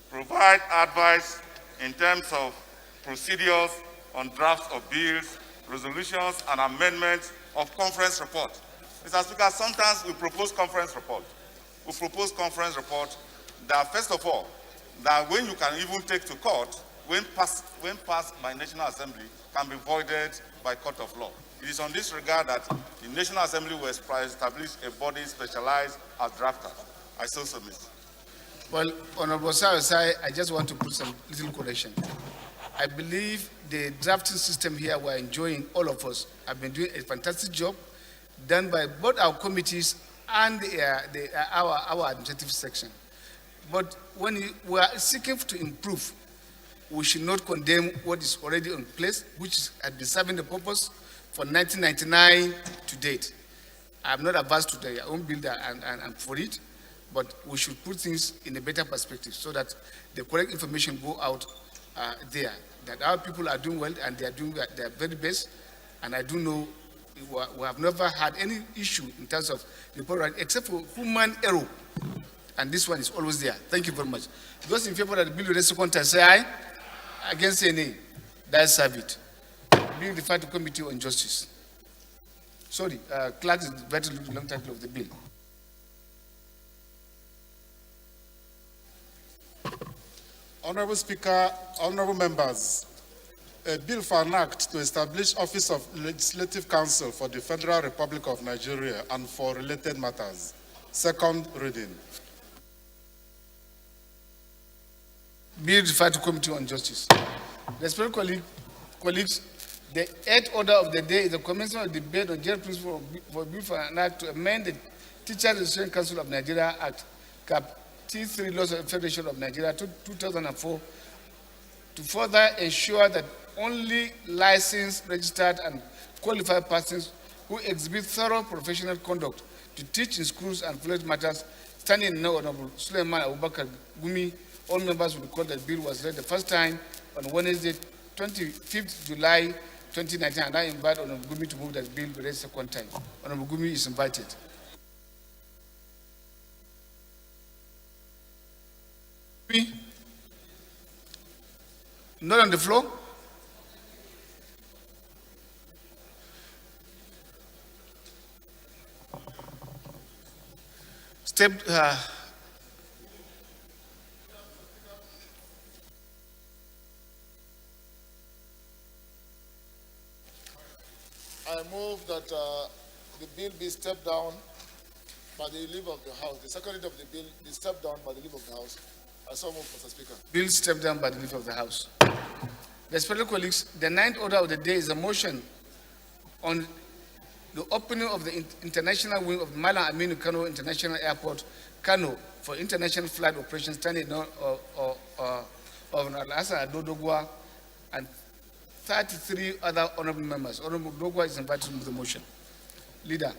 Provide advice in terms of procedures on drafts of bills, resolutions, and amendments of conference report. Mr. Speaker, sometimes we propose conference report. That, first of all, that when you can even take to court, when passed by National Assembly, can be voided by court of law. It is on this regard that the National Assembly will establish a body specialized as drafter. I so submit. Well, Honorable Sawasai, I just want to put some little correction. I believe the drafting system here we're enjoying, all of us, have been doing a fantastic job done by both our committees and our administrative section. But when we are seeking to improve, we should not condemn what is already in place, which has been serving the purpose from 1999 to date. I'm not averse to their own builder and for it, but we should put things in a better perspective so that the correct information go out there, that our people are doing well and they are doing their very best. And I do know we have never had any issue in terms of the program except for human error. And this one is always there. Thank you very much. Those in favor of the bill, the second time, say aye. Against say nay. That's have it. Bill referred to Committee on Justice. Sorry, clerk is better to look the long title of the bill. Honorable Speaker, honorable members, a bill for an act to establish Office of Legislative Counsel for the Federal Republic of Nigeria and for related matters. Second reading. Bill referred to Committee on Justice. Respected colleagues, the eighth order of the day is the commencement of debate on general principle for bill for an act to amend the Teachers Registration Council of Nigeria Act, Cap T3 Laws of the Federation of Nigeria 2004, to further ensure that only licensed, registered, and qualified persons who exhibit thorough professional conduct to teach in schools and college matters, standing in now Honorable Suleiman Abubakar Gumi. All members will recall that the bill was read the first time on Wednesday, 25th July 2019, and I invite Honorable Gumi to move that bill be read second time. Honorable Gumi is invited. Not on the floor. Step. I move that the bill be stepped down by the leave of the House. The second reading of the bill be stepped down by the leave of the House. I so move, Mr. Speaker. Bill stepped down by the leave of the House. Respected colleagues, the ninth order of the day is a motion on the opening of the international wing of Malam Aminu Kano International Airport, Kano, for international flight operations standing of Al-Hassan Adodogwa and 33 other honorable members. Honorable Dogwa is invited to move the motion. Leader.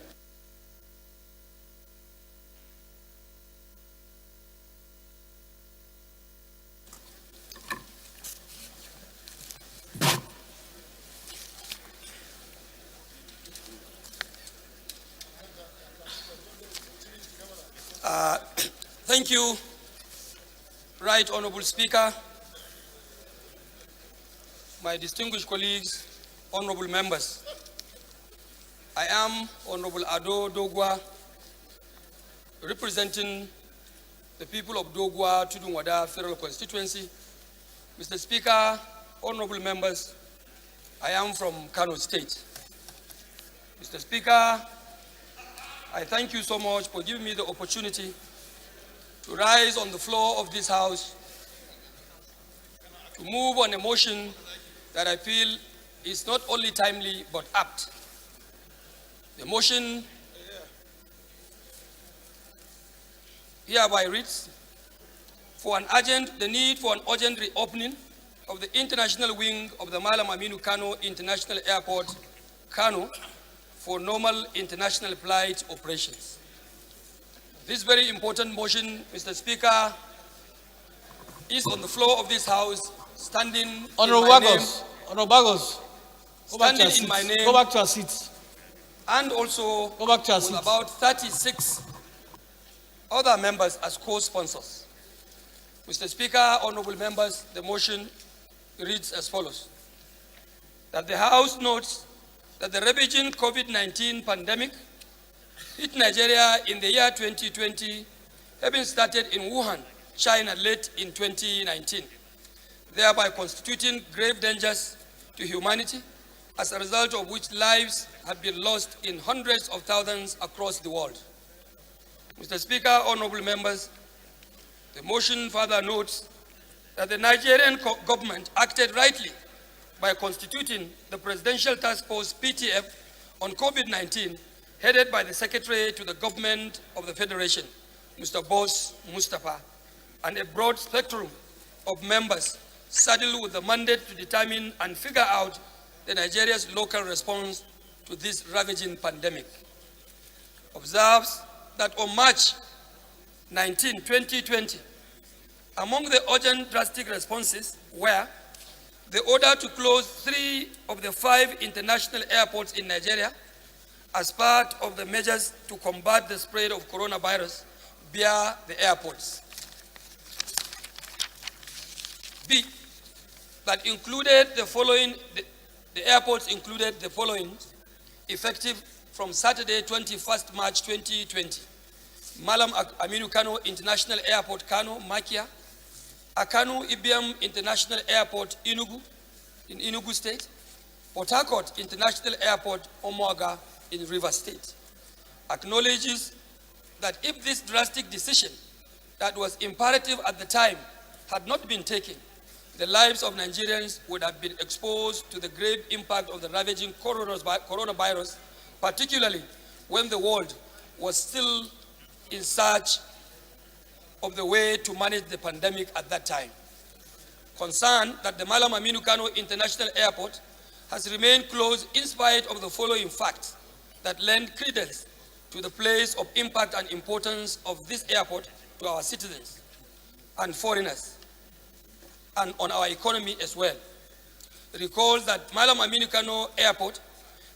Thank you, Right Honorable Speaker, my distinguished colleagues, honorable members. I am Honorable Ado Dogwa, representing the people of Dogwa Tudunwada Federal Constituency. Mr. Speaker, honorable members, I am from Kano State. Mr. Speaker, I thank you so much for giving me the opportunity to rise on the floor of this House to move on a motion that I feel is not only timely but apt. The motion hereby reads the need for an urgent reopening of the international wing of the Malam Aminu Kano International Airport, Kano, for normal international flight operations. This very important motion, Mr. Speaker, is on the floor of this House, standing Honorable in my name. Honorable Bagos, Standing in my name. Go back to your seats. And also Go back to your with seats. about 36 other members as co-sponsors. Mr. Speaker, honorable members, the motion reads as follows. That the House notes that the ravaging COVID-19 pandemic hit Nigeria in the year 2020, having started in Wuhan, China late in 2019, thereby constituting grave dangers to humanity, as a result of which lives have been lost in hundreds of thousands across the world. Mr. Speaker, honorable members, the motion further notes that the Nigerian government acted rightly by constituting the Presidential Task Force (PTF) on COVID-19, headed by the Secretary to the Government of the Federation, Mr. Boss Mustapha, and a broad spectrum of members saddled with the mandate to determine and figure out the Nigeria's local response to this ravaging pandemic. Observes that on March 19, 2020, among the urgent drastic responses were the order to close 3 of the 5 international airports in Nigeria as part of the measures to combat the spread of coronavirus via the airports. B, that included the following, the airports included the following, effective from Saturday, 21st March 2020. Malam Aminu Kano International Airport, Kano, Makia. Akanu Ibiam International Airport, Enugu, in Enugu State. Port Harcourt International Airport, Omoaga, in Rivers State. Acknowledges that if this drastic decision that was imperative at the time had not been taken, the lives of Nigerians would have been exposed to the grave impact of the ravaging coronavirus, particularly when the world was still in search of the way to manage the pandemic at that time. Concerned that the Malam Aminu Kano International Airport has remained closed in spite of the following facts that lend credence to the place of impact and importance of this airport to our citizens and foreigners, and on our economy as well. Recall that Malam Aminu Kano Airport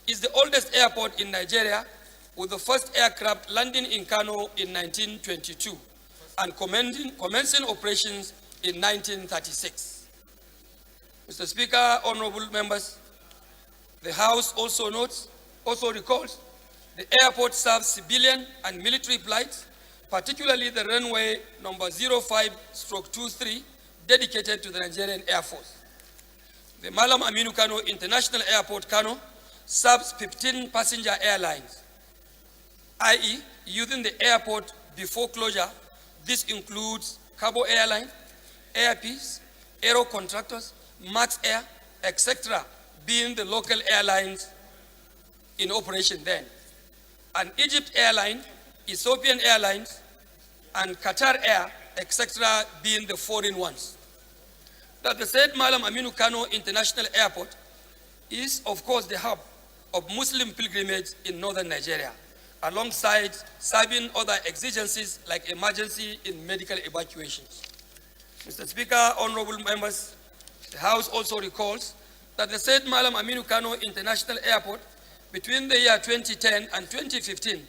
is the oldest airport in Nigeria, with the first aircraft landing in Kano in 1922 and commencing operations in 1936. Mr. Speaker, honorable members, the House also recalls the airport serves civilian and military flights, particularly the runway number 05/23 dedicated to the Nigerian Air Force. The Malam Aminu Kano International Airport, Kano, serves 15 passenger airlines, i.e., using the airport before closure. This includes Cabo Airline, Air Peace, Aero Contractors, Max Air, etc., being the local airlines in operation then, and Egypt Airline, Ethiopian Airlines, and Qatar Air, etc., being the foreign ones. That the said Malam Aminu Kano International Airport is, of course, the hub of Muslim pilgrimage in northern Nigeria, alongside serving other exigencies like emergency in medical evacuations. Mr. Speaker, honorable members, the House also recalls that the said Malam Aminu Kano International Airport between the year 2010 and 2015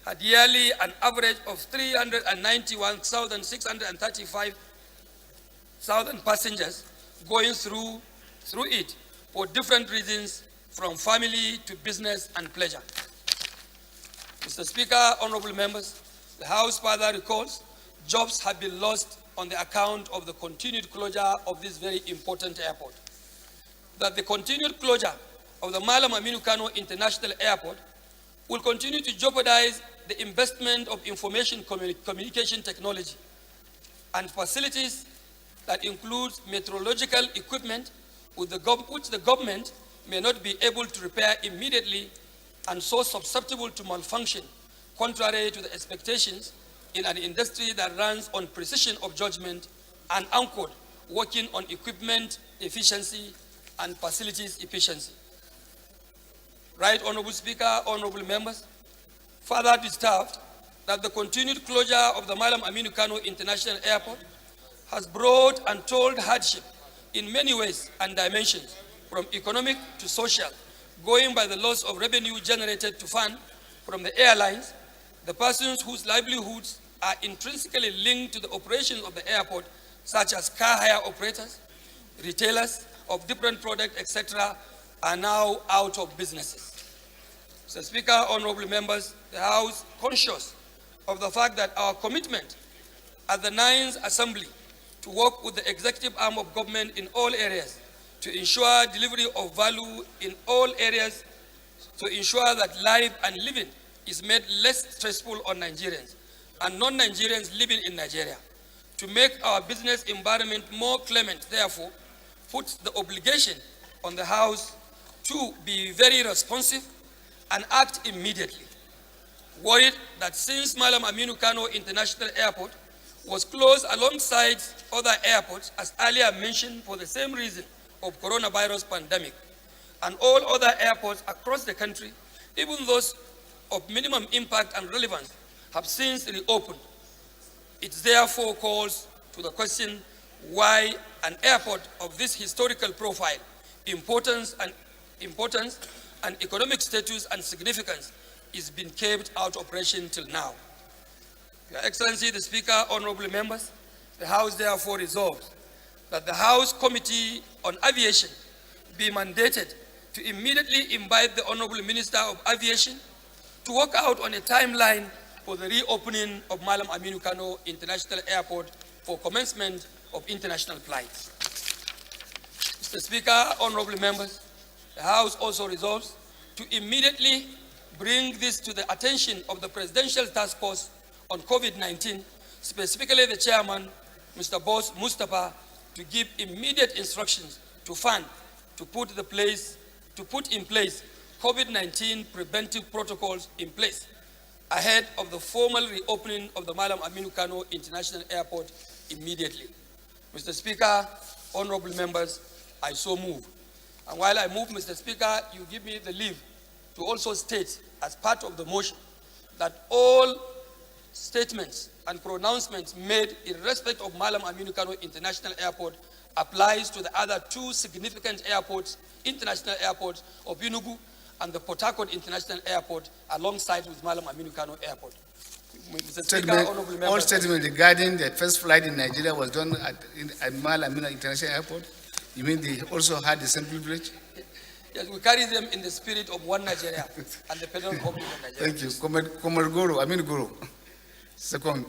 had yearly an average of 391,635 passengers going through it for different reasons, from family to business and pleasure. Mr. Speaker, honorable members, the House further recalls jobs have been lost on the account of the continued closure of this very important airport. That the continued closure of the Malam Aminu Kano International Airport will continue to jeopardize the investment of information communication technology and facilities that includes meteorological equipment which the government may not be able to repair immediately and so susceptible to malfunction, contrary to the expectations in an industry that runs on precision of judgment and anchored working on equipment efficiency and facilities efficiency. Right, Honorable Speaker, honorable members, further disturbed that the continued closure of the Malam Aminu Kano International Airport has brought untold hardship in many ways and dimensions, from economic to social, going by the loss of revenue generated to fund from the airlines, the persons whose livelihoods are intrinsically linked to the operations of the airport, such as car hire operators, retailers of different products, etc., are now out of businesses. Mr. Speaker, honorable members, the House, conscious of the fact that our commitment at the Ninth Assembly to work with the executive arm of government in all areas to ensure delivery of value in all areas, to ensure that life and living is made less stressful on Nigerians and non-Nigerians living in Nigeria. To make our business environment more clement, therefore, puts the obligation on the House to be very responsive and act immediately. Worried that since Malam Aminu Kano International Airport was closed alongside other airports, as earlier mentioned, for the same reason of coronavirus pandemic, and all other airports across the country, even those of minimum impact and relevance, have since reopened. It therefore calls to the question why an airport of this historical profile, importance and economic status and significance is being kept out of operation till now. Your Excellency, the Speaker, honorable members, the House therefore resolves that the House Committee on Aviation be mandated to immediately invite the Honorable Minister of Aviation to work out on a timeline for the reopening of Malam Aminu Kano International Airport for commencement of international flights. Mr. Speaker, honorable members, the House also resolves to immediately bring this to the attention of the Presidential Task Force on COVID-19, specifically the Chairman, Mr. Boss Mustafa, to give immediate instructions to fund, to put in place COVID-19 preventive protocols in place ahead of the formal reopening of the Malam Aminu Kano International Airport immediately. Mr. Speaker, honorable members, I so move. And while I move, Mr. Speaker, you give me the leave to also state as part of the motion that all statements and pronouncements made in respect of Malam Aminu Kano International Airport applies to the other two significant airports, international airports of Enugu and the Port Harcourt International Airport, alongside with Malam Aminu Kano Airport. Mr. Speaker, honorable members, all statements regarding the first flight in Nigeria was done at Malam Aminu International Airport. You mean they also had the same privilege? Yes, we carry them in the spirit of one Nigeria and the federal government of Nigeria. Thank you. Comrade Goro, Aminu Goro. Second.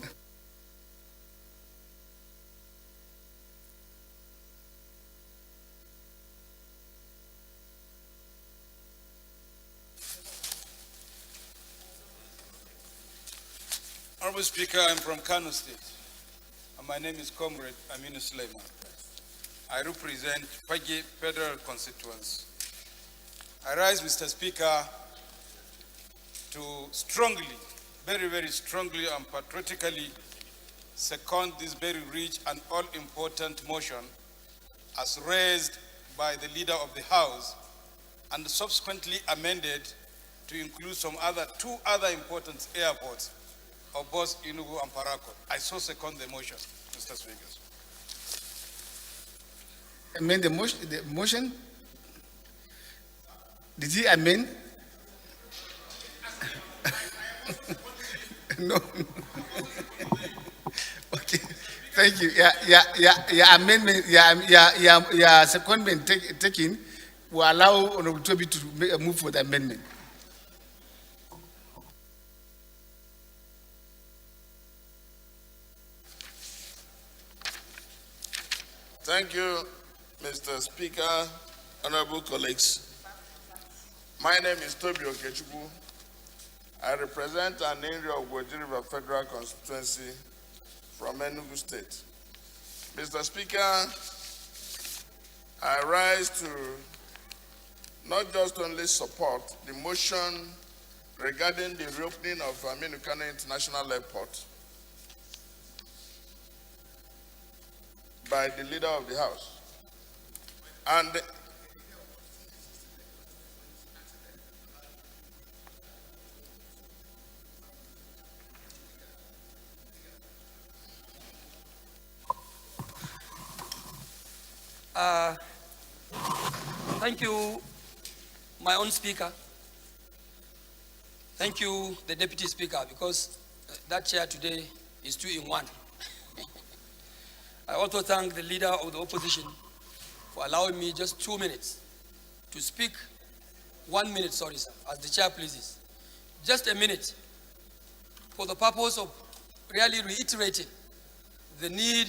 Honorable Speaker, I'm from Kano State, and my name is Comrade Aminu Suleiman. I represent Pagi Federal Constituency. I rise, Mr. Speaker, to strongly, very, very strongly and patriotically second this very rich and all-important motion as raised by the leader of the House and subsequently amended to include two other important airports of both Enugu and Port Harcourt. I so second the motion, Mr. Speaker. Amend the motion? Did he amend? No. Okay. Thank you. Yeah. Amendment. Yeah. Secondment taken will allow Honorable Toby to make a move for the amendment. Thank you, Mr. Speaker, honorable colleagues. My name is Toby Okechukwu. I represent an area of Gweji River Federal Constituency from Enugu State. Mr. Speaker, I rise to not just only support the motion regarding the reopening of Aminu Kano International Airport by the leader of the House, and thank you, my own speaker. Thank you, the deputy speaker, because that chair today is 2 in 1. I also thank the leader of the opposition for allowing me just 2 minutes to speak. 1 minute, sorry, sir, as the chair pleases. Just a minute for the purpose of really reiterating the need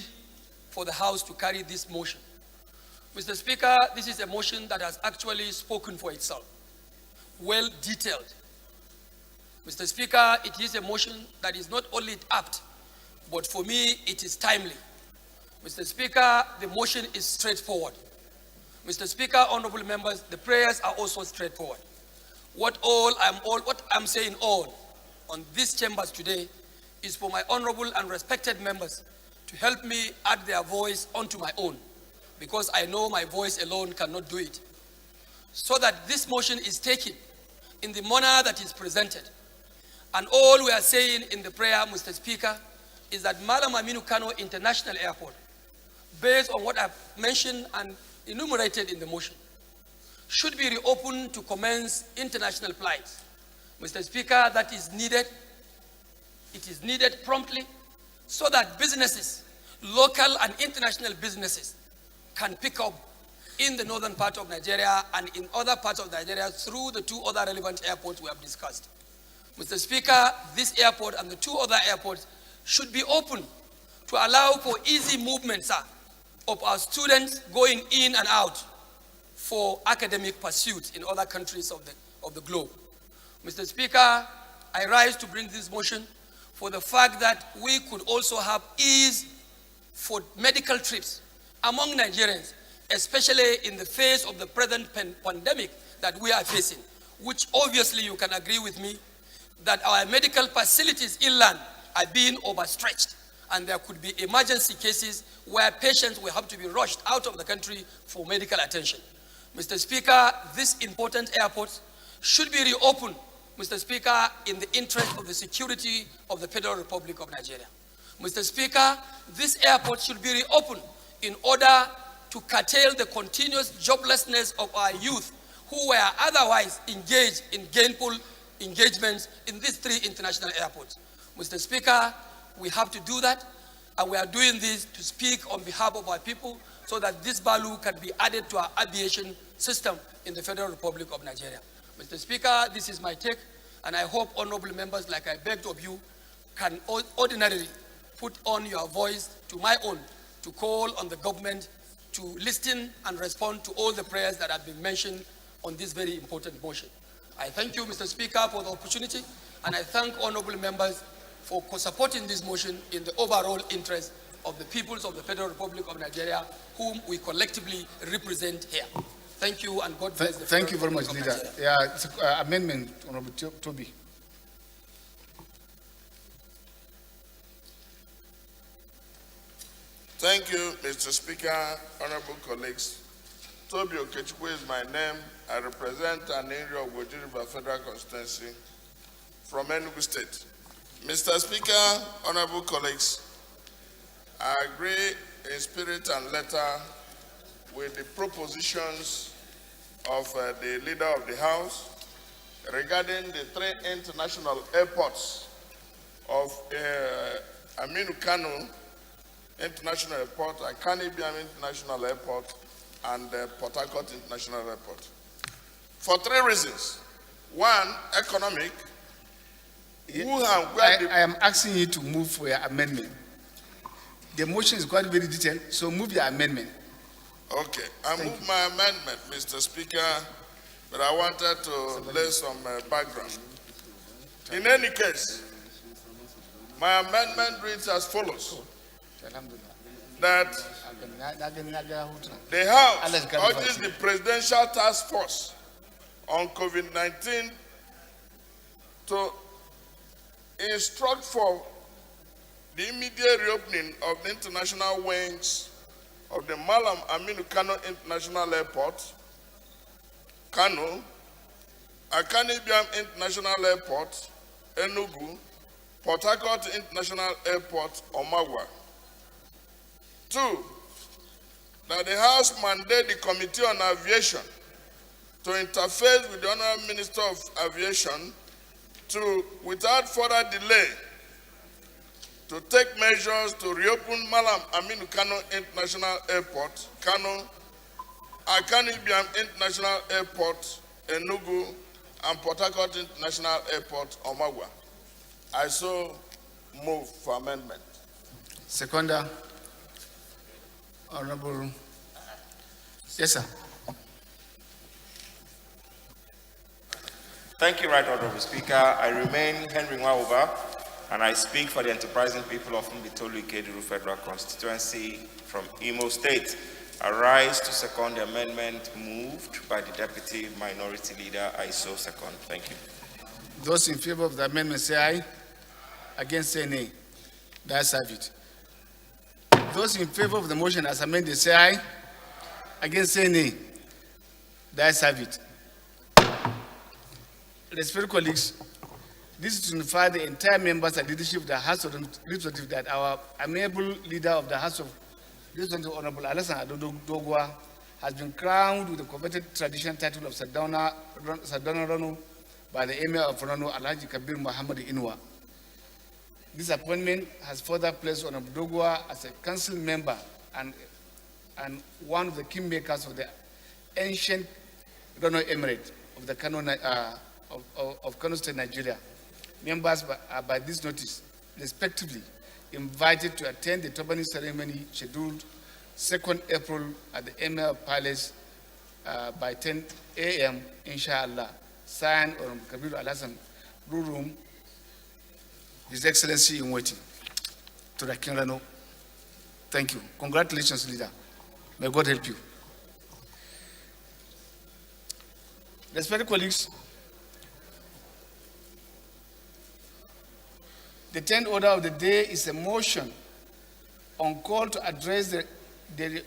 for the House to carry this motion. Mr. Speaker, this is a motion that has actually spoken for itself, well detailed. Mr. Speaker, it is a motion that is not only apt, but for me, it is timely. Mr. Speaker, the motion is straightforward. Mr. Speaker, honorable members, the prayers are also straightforward. What I'm saying all on these chambers today is for my honorable and respected members to help me add their voice onto my own, because I know my voice alone cannot do it, so that this motion is taken in the manner that is presented. And all we are saying in the prayer, Mr. Speaker, is that Malam Aminu Kano International Airport, based on what I've mentioned and enumerated in the motion, should be reopened to commence international flights. Mr. Speaker, that is needed. It is needed promptly so that businesses, local and international businesses, can pick up in the northern part of Nigeria and in other parts of Nigeria through the two other relevant airports we have discussed. Mr. Speaker, this airport and the two other airports should be open to allow for easy movement, sir, of our students going in and out for academic pursuits in other countries of the globe. Mr. Speaker, I rise to bring this motion for the fact that we could also have ease for medical trips among Nigerians, especially in the face of the present pandemic that we are facing, which obviously you can agree with me that our medical facilities inland are being overstretched, and there could be emergency cases where patients will have to be rushed out of the country for medical attention. Mr. Speaker, this important airport should be reopened, Mr. Speaker, in the interest of the security of the Federal Republic of Nigeria. Mr. Speaker, this airport should be reopened in order to curtail the continuous joblessness of our youth who were otherwise engaged in gainful engagements in these three international airports. Mr. Speaker, we have to do that, and we are doing this to speak on behalf of our people so that this value can be added to our aviation system in the Federal Republic of Nigeria. Mr. Speaker, this is my take, and I hope honorable members, like I begged of you, can ordinarily put on your voice to my own to call on the government to listen and respond to all the prayers that have been mentioned on this very important motion. I thank you, Mr. Speaker, for the opportunity, and I thank honorable members for supporting this motion in the overall interest of the peoples of the Federal Republic of Nigeria, whom we collectively represent here. Thank you, and God bless the Thank you very Federal much, Republic Leader. of Nigeria. Yeah, it's amendment, Honorable Toby. Thank you, Mr. Speaker, honorable colleagues. Toby Okechukwu is my name. I represent an area of Woji River Federal Constituency from Enugu State. Mr. Speaker, honorable colleagues, I agree in spirit and letter with the propositions of the leader of the House regarding the three international airports of Aminu Kano International Airport, Akanibiam International Airport, and Port Harcourt International Airport. For three reasons. One, economic. I am asking you to move for your amendment. The motion is quite very detailed, so move your amendment. Okay, I move my amendment, Mr. Speaker, but I wanted to lay some background. In any case, my amendment reads as follows: that the House urges the Presidential Task Force on COVID-19 to instruct for the immediate reopening of the international wings of the Malam Aminu Kano International Airport, Kano, Akanibiam International Airport, Enugu, Port Harcourt International Airport, Omagwa. Two, that the House mandate the Committee on Aviation to interface with the Honorable Minister of Aviation to, without further delay, to take measures to reopen Malam Aminu Kano International Airport, Kano, Akanibiam International Airport, Enugu, and Port Harcourt International Airport, Omagwa. I so move for amendment. Seconder, Honorable. Yes, sir. Thank you, Right Honorable Speaker. I remain Henry Nwauba, and I speak for the enterprising people of Mbitolu Ikeduru Federal Constituency from Imo State. I rise to second the amendment moved by the Deputy Minority Leader. I so second. Thank you. Those in favor of the amendment say aye. Against say nay. The ayes have it. Those in favor of the motion as amended say aye. Against say nay. The ayes have it. Respected colleagues, this is to notify the entire members and leadership of the House of Representatives that our amiable leader of the House of Representatives, Honorable Alassane Dogwa, has been crowned with the coveted traditional title of Sardauna Rano by the Emir of Rano, Alhaji Kabir Muhammad Inwa. This appointment has further placed Honorable Dogwa as a council member and one of the kingmakers of the ancient Rano Emirate of the Kano State, Nigeria. Members are by this notice, respectively, invited to attend the turbaning ceremony scheduled 2nd April at the Emir Palace by 10 a.m. Inshallah. Signed on Kabir Alassane Room, His Excellency in waiting to the King Rano. Thank you. Congratulations, leader. May God help you. Respected colleagues, the 10th order of the day is a motion on call to address the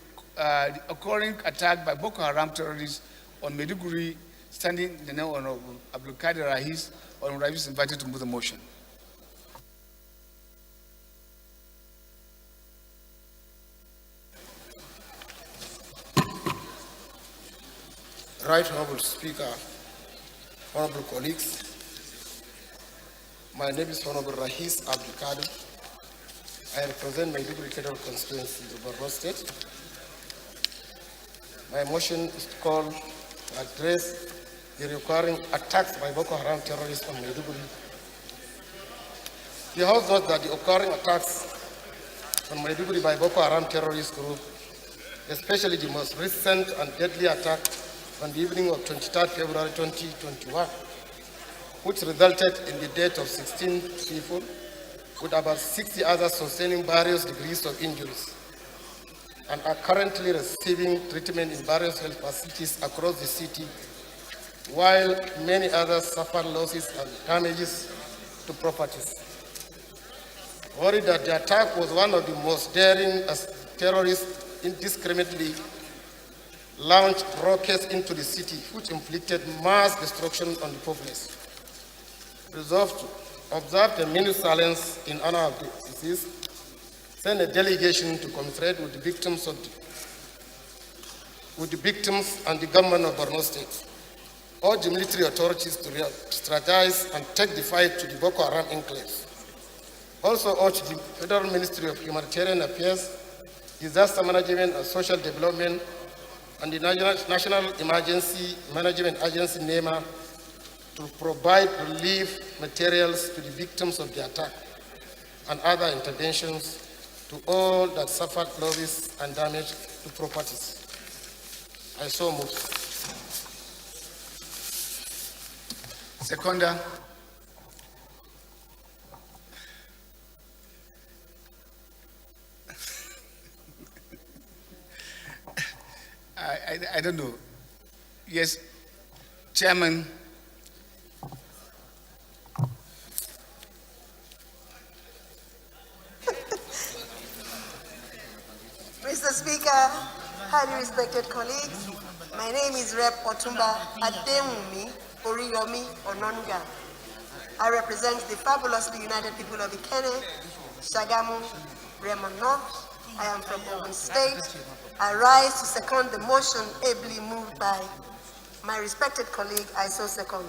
occurring attack by Boko Haram terrorists on Maiduguri, standing in the name of Honorable Abdul Qadir Rahis. Honorable Rahis is invited to move the motion. Right Honorable Speaker, honorable colleagues, my name is Honorable Rahis Abdul Qadir. I represent Maiduguri Federal Constituency of Borno State. My motion is to call to address the recurring attacks by Boko Haram terrorists on Maiduguri. The House notes that the occurring attacks on Maiduguri by Boko Haram terrorist group, especially the most recent and deadly attack on the evening of 23rd February 2021, which resulted in the death of 16 people, with about 60 others sustaining various degrees of injuries, and are currently receiving treatment in various health facilities across the city, while many others suffered losses and damages to properties. Worried that the attack was one of the most daring as terrorists indiscriminately launched rockets into the city, which inflicted mass destruction on the populace. Resolved to observe a minute silence in honor of the deceased, send a delegation to commiserate with the victims and the government of Borno State. Urge the military authorities to strategize and take the fight to the Boko Haram enclaves. Also urge the Federal Ministry of Humanitarian Affairs, Disaster Management and Social Development, and the National Emergency Management Agency, NEMA, to provide relief materials to the victims of the attack and other interventions to all that suffered losses and damage to properties. I so move. Seconder. I don't know. Yes, Chairman. Mr. Speaker, highly respected colleagues, my name is Rep. Otumba Adewumi Oriyomi Ononuga. I represent the fabulously united people of Ikene, Shagamu, Remo North. I am from Ogun State. I rise to second the motion ably moved by my respected colleague. I so second.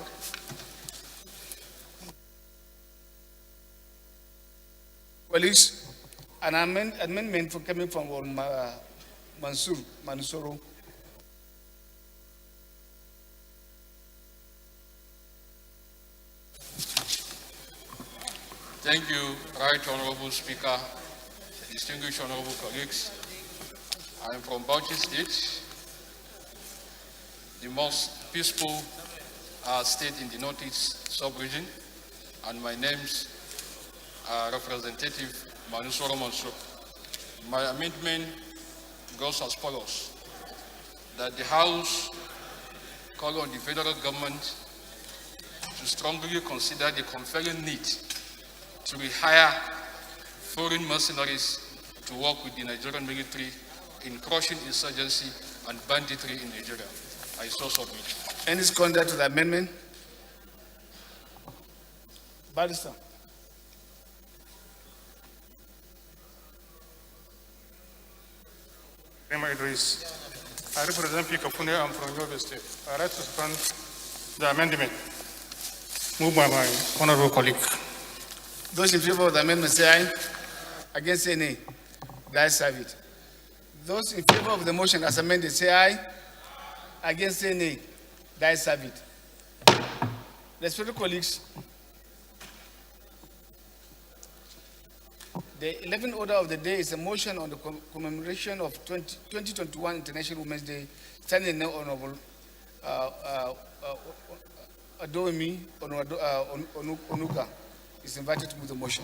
Colleagues, an amendment for coming from Mansuru. Thank you, Right Honorable Speaker. distinguished honorable colleagues, I am from Bauchi State, the most peaceful state in the Northeast sub-region, and my name's Representative Manusoro Mansur. My amendment goes as follows: that the House call on the federal government to strongly consider the compelling need to rehire foreign mercenaries to work with the Nigerian military in crushing insurgency and banditry in Nigeria. I so submit. Any conduct to the amendment? Barrister. Idris. I represent Pikapune. I'm from Yobe State. I like to suspend the amendment moved by my honorable colleague. Those in favor of the amendment say aye. Against say nay. The ayes have it. Those in favor of the motion as amended say aye. Against say nay. The ayes have it. Respected colleagues, the 11th order of the day is a motion on the commemoration of 2021 International Women's Day, standing now Honorable Adomi Onuka is invited to move the motion.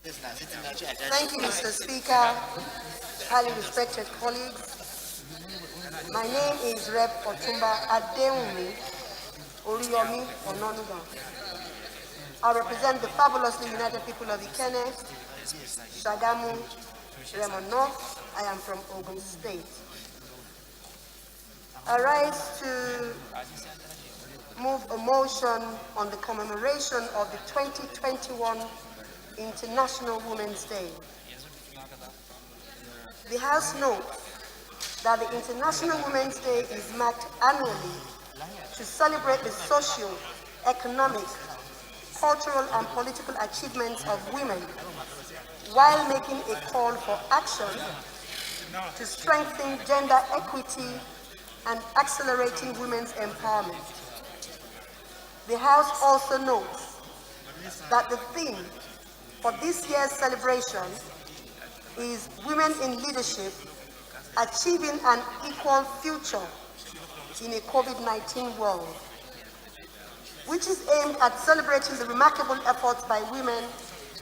Thank you, Mr. Speaker. Highly respected colleagues. My name is Rep. Otumba Adewumi Oriyomi Ononuga. I represent the fabulously united people of Ikene, Shagamu, Remo North. I am from Ogun State. I rise to move a motion on the commemoration of the 2021 International Women's Day. The House notes that the International Women's Day is marked annually to celebrate the social, economic, cultural, and political achievements of women, while making a call for action to strengthen gender equity and accelerating women's empowerment. The House also notes that the theme for this year's celebration is Women in Leadership, Achieving an Equal Future in a COVID-19 World, which is aimed at celebrating the remarkable efforts by women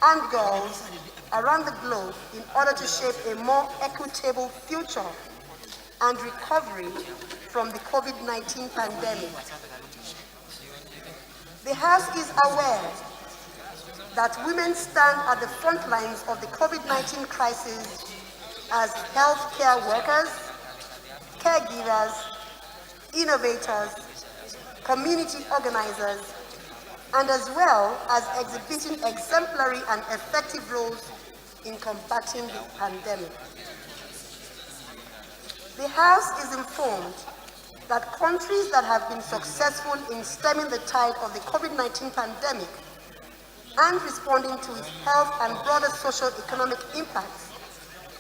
and girls around the globe in order to shape a more equitable future and recovery from the COVID-19 pandemic. The House is aware that women stand at the front lines of the COVID-19 crisis as healthcare workers, caregivers, innovators, community organizers, and as well as exhibiting exemplary and effective roles in combating the pandemic. The House is informed that countries that have been successful in stemming the tide of the COVID-19 pandemic and responding to its health and broader socio-economic impacts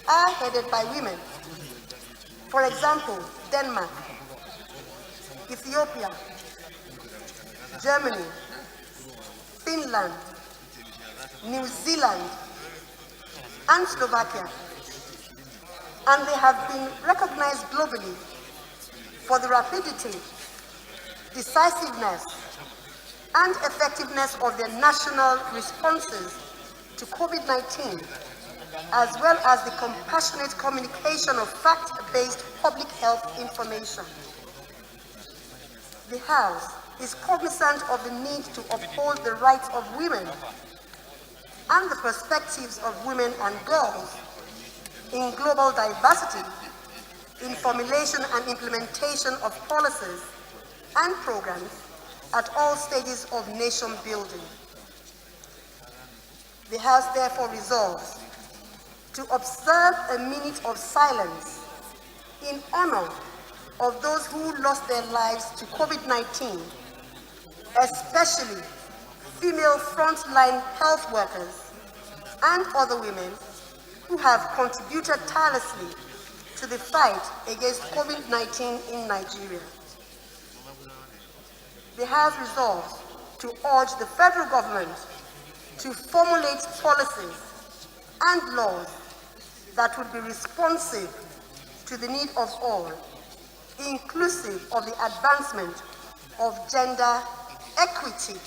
are headed by women. For example, Denmark, Ethiopia, Germany, Finland, New Zealand, and Slovakia. And they have been recognized globally for the rapidity, decisiveness, and effectiveness of their national responses to COVID-19, as well as the compassionate communication of fact-based public health information. The House is cognizant of the need to uphold the rights of women and the perspectives of women and girls in global diversity, in formulation and implementation of policies and programs at all stages of nation building. The House therefore resolves to observe a minute of silence in honor of those who lost their lives to COVID-19, especially female frontline health workers and other women who have contributed tirelessly to the fight against COVID-19 in Nigeria. the House resolves to urge the federal government to formulate policies and laws that would be responsive to the need of all, inclusive of the advancement of gender equity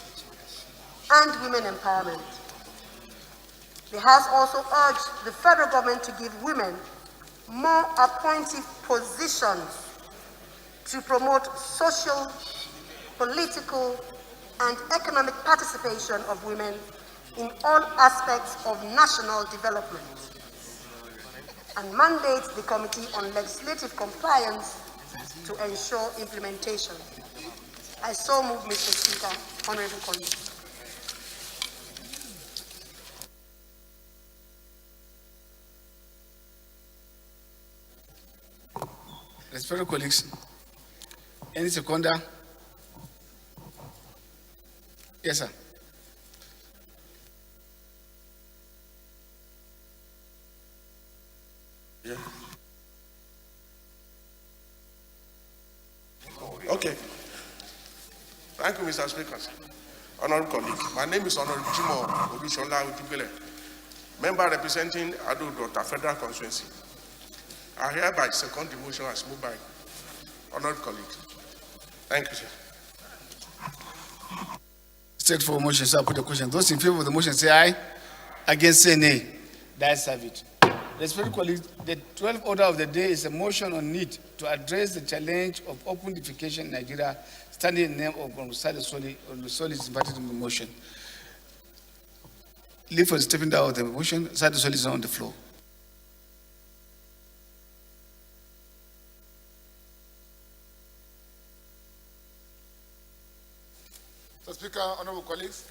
and women empowerment. The House also urged the federal government to give women more appointive positions to promote social, political, and economic participation of women in all aspects of national development, and mandates the Committee on Legislative Compliance to ensure implementation. I so move, Mr. Speaker, honorable colleagues. Respected colleagues, any seconder? Yes, sir. Yeah. Okay. Thank you, Mr. Speaker. Honorable colleague, my name is Honorable Jimo Obishola Ujubele, member representing Ado Dota Federal Constituency. I hereby second the motion as moved by honorable colleague. Thank you, sir. State for motion, sir. Put the question. Those in favor of the motion say aye. Against say nay. That's have it. Respected colleagues, the 12th order of the day is a motion on need to address the challenge of open defecation in Nigeria, standing in the name of Gonzalo Soli. Soli is invited in the motion. Leave for stepping down of the motion. Sadi Soli is on the floor. Mr. Speaker, honorable colleagues,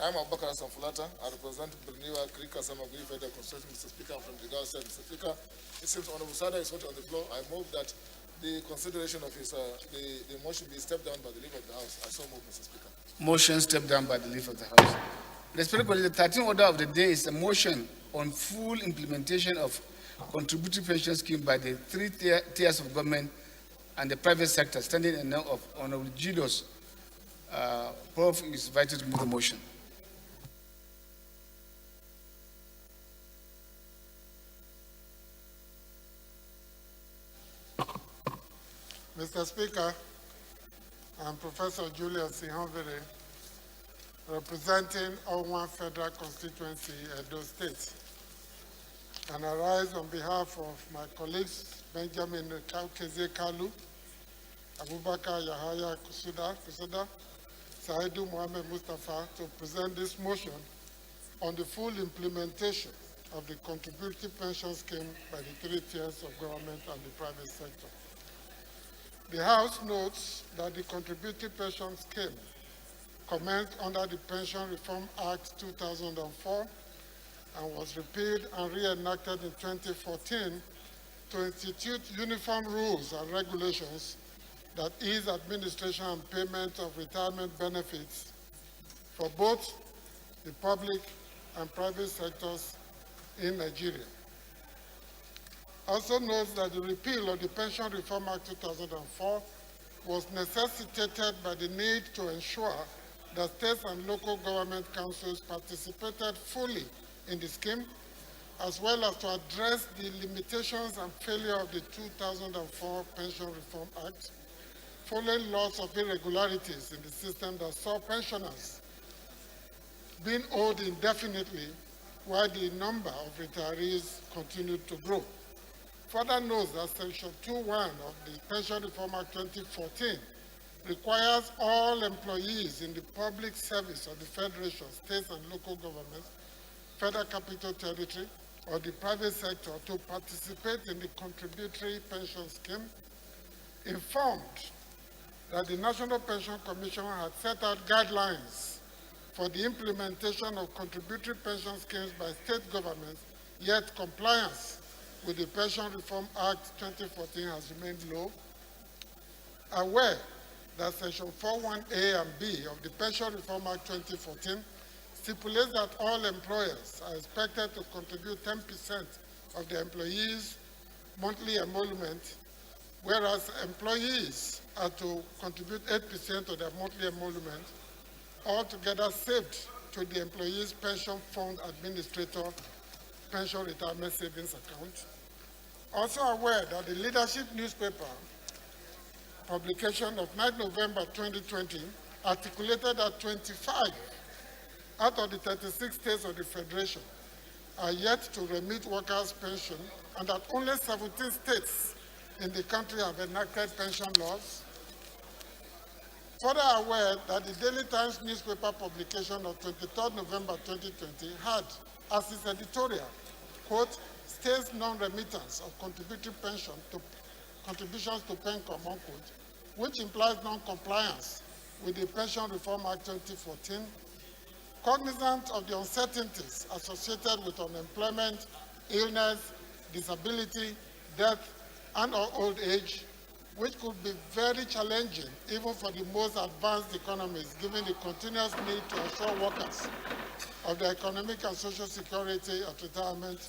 I am Abubakar Samfulata. I represent Berniwa Krika Samagui Federal Constituency. Mr. Speaker, from the Gulf State. Mr. Speaker, it seems Honorable Sada is not on the floor. I move that the consideration of his the motion be stepped down by the leave of the House. I so move, Mr. Speaker. Motion stepped down by the leave of the House. Respected colleagues, the 13th order of the day is a motion on full implementation of contributory pension scheme by the three tiers of government and the private sector, standing in the name of Honorable Julius. Prof is invited to move the motion. Mr. Speaker, I'm Professor Julius Ihonvere, representing Owan Federal Constituency, Edo State. And I rise on behalf of my colleagues, Benjamin Kaukeze Kalu, Abubakar Yahaya Kusuda, Saidu Mohamed Mustafa, to present this motion on the full implementation of the contributory pension scheme by the three tiers of government and the private sector. The House notes that the contributory pension scheme commenced under the Pension Reform Act 2004 and was repealed and reenacted in 2014 to institute uniform rules and regulations that ease administration and payment of retirement benefits for both the public and private sectors in Nigeria. Also notes that the repeal of the Pension Reform Act 2004 was necessitated by the need to ensure that states and local government councils participated fully in the scheme, as well as to address the limitations and failure of the 2004 Pension Reform Act, following lots of irregularities in the system that saw pensioners being owed indefinitely while the number of retirees continued to grow. Further notes that Section 2.1 of the Pension Reform Act 2014 requires all employees in the public service of the Federation, states and local governments, Federal Capital Territory, or the private sector to participate in the contributory pension scheme, informed that the National Pension Commission had set out guidelines for the implementation of contributory pension schemes by state governments, yet compliance with the Pension Reform Act 2014 has remained low. Aware that Section 4.1a and b of the Pension Reform Act 2014 stipulates that all employers are expected to contribute 10% of their employees' monthly emolument whereas employees are to contribute 8% of their monthly emolument, altogether saved to the employees' pension fund administrator pension retirement savings account. Also aware that the leadership newspaper publication of 9 November 2020 articulated that 25 out of the 36 states of the Federation are yet to remit workers' pension, and that only 17 states in the country have enacted pension laws. Further aware that the Daily Times newspaper publication of 23 November 2020 had as its editorial, quote, states non-remittance of contributory pension to contributions to PENCOM, unquote, which implies non-compliance with the Pension Reform Act 2014, cognizant of the uncertainties associated with unemployment, illness, disability, death, and or old age, which could be very challenging even for the most advanced economies, given the continuous need to assure workers of their economic and social security at retirement,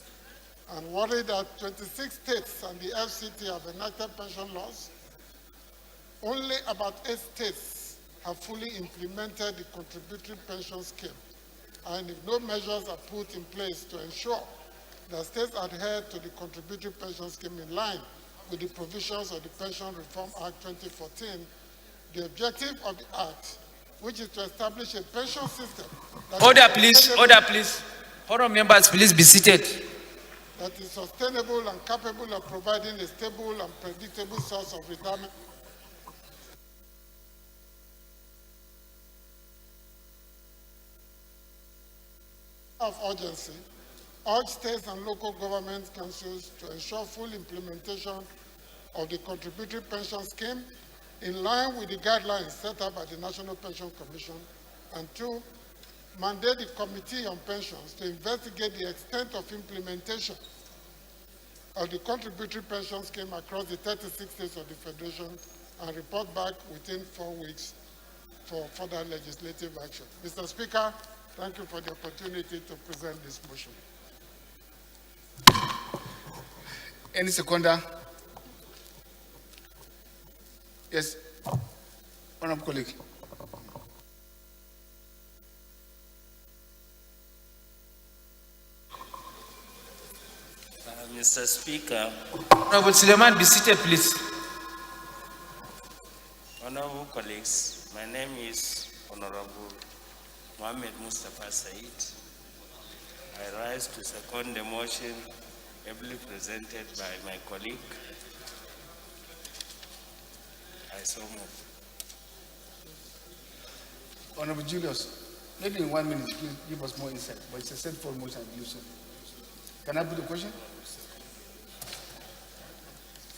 and worried that 26 states and the FCT have enacted pension laws. Only about 8 states have fully implemented the contributory pension scheme, and if no measures are put in place to ensure that states adhere to the contributory pension scheme in line with the provisions of the Pension Reform Act 2014, the objective of the Act, which is to establish a pension system that Order, please. Order, please. Forum members, please be seated. That is sustainable and capable of providing a stable and predictable source of retirement of urgency, urge states and local government councils to ensure full implementation of the contributory pension scheme in line with the guidelines set up by the National Pension Commission, and 2, mandate the Committee on Pensions to investigate the extent of implementation of the contributory pension scheme across the 36 states of the Federation and report back within 4 weeks for further legislative action. Mr. Speaker, thank you for the opportunity to present this motion. Any seconder? Yes, honorable colleague. Mr. Speaker. Honorable Suleiman, be seated, please. Honorable colleagues, my name is Honorable Mohammed Mustafa Said. I rise to second the motion ably presented by my colleague. I so move. Honorable Julius, maybe in 1 minute, please give us more insight, but it's a simple motion, I believe so. Can I put the question?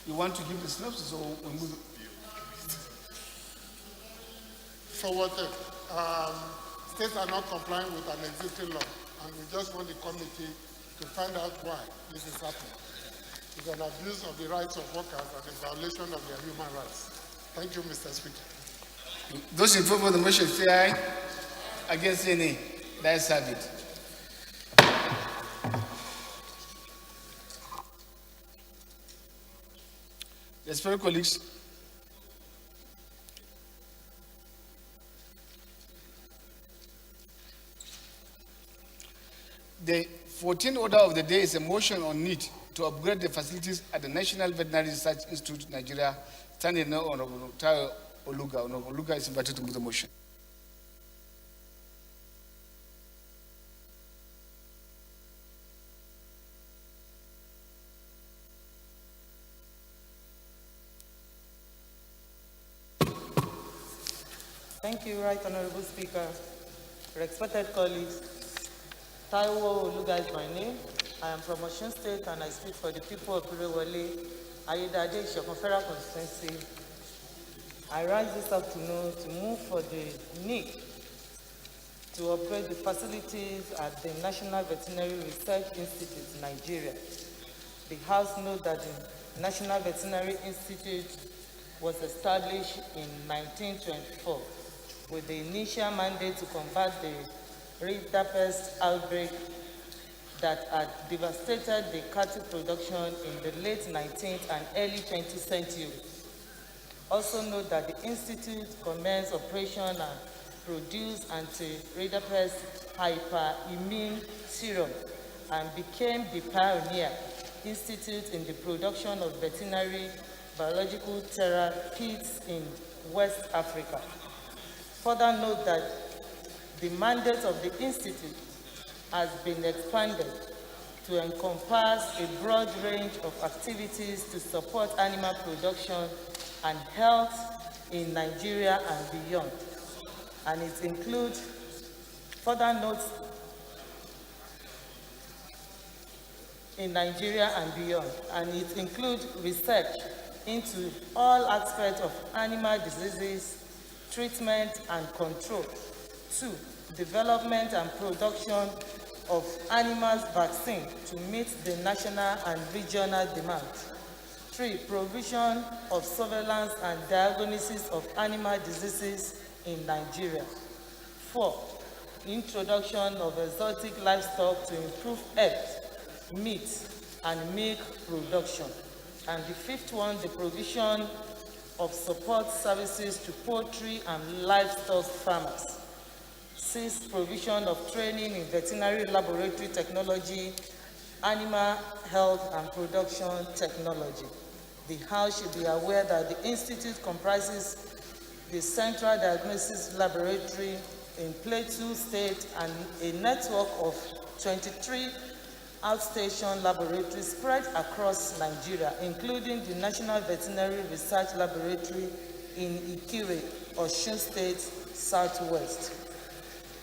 You want to give the synopsis or we move? Forwarded. States are not complying with an existing law, and we just want the committee to find out why this is happening. It's an abuse of the rights of workers and a violation of their human rights. Thank you, Mr. Speaker. Those in favor of the motion say aye. Against say nay. That is have it. Respected colleagues, the 14th order of the day is a motion on need to upgrade the facilities at the National Veterinary Research Institute, Nigeria. Standing now, Honorable Tayo Oluga. Honorable Oluga is invited to move the motion. Thank you, Right Honorable Speaker. Respected colleagues, Taiwo Oluga is my name. I am from Osun State and I speak for the people of Irewole, Ayedade, Ishokon Federal Constituency. I rise this afternoon to move for the need to upgrade the facilities at the National Veterinary Research Institute, Nigeria. The House knows that the National Veterinary Institute was established in 1924 with the initial mandate to combat the Richter pest outbreak that had devastated the cattle production in the late 19th and early 20th century. Also note that the Institute commenced operation and produced anti-ridipes hyperimmune serum and became the pioneer institute in the production of veterinary biological therapies in West Africa. Further note that the mandate of the institute has been expanded to encompass a broad range of activities to support animal production and health in Nigeria and beyond. And it includes, further notes, in Nigeria and beyond, and it includes research into all aspects of animal diseases, treatment and control. 2, development and production of animal vaccine to meet the national and regional demands. 3, provision of surveillance and diagnosis of animal diseases in Nigeria. 4, introduction of exotic livestock to improve health, meat and milk production. And the 5th one, the provision of support services to poultry and livestock farmers. 6, provision of training in veterinary laboratory technology, animal health and production technology. The House should be aware that the Institute comprises the Central Diagnosis Laboratory in Plateau State and a network of 23 outstation laboratories spread across Nigeria, including the National Veterinary Research Laboratory in Ikire, Osun State, Southwest.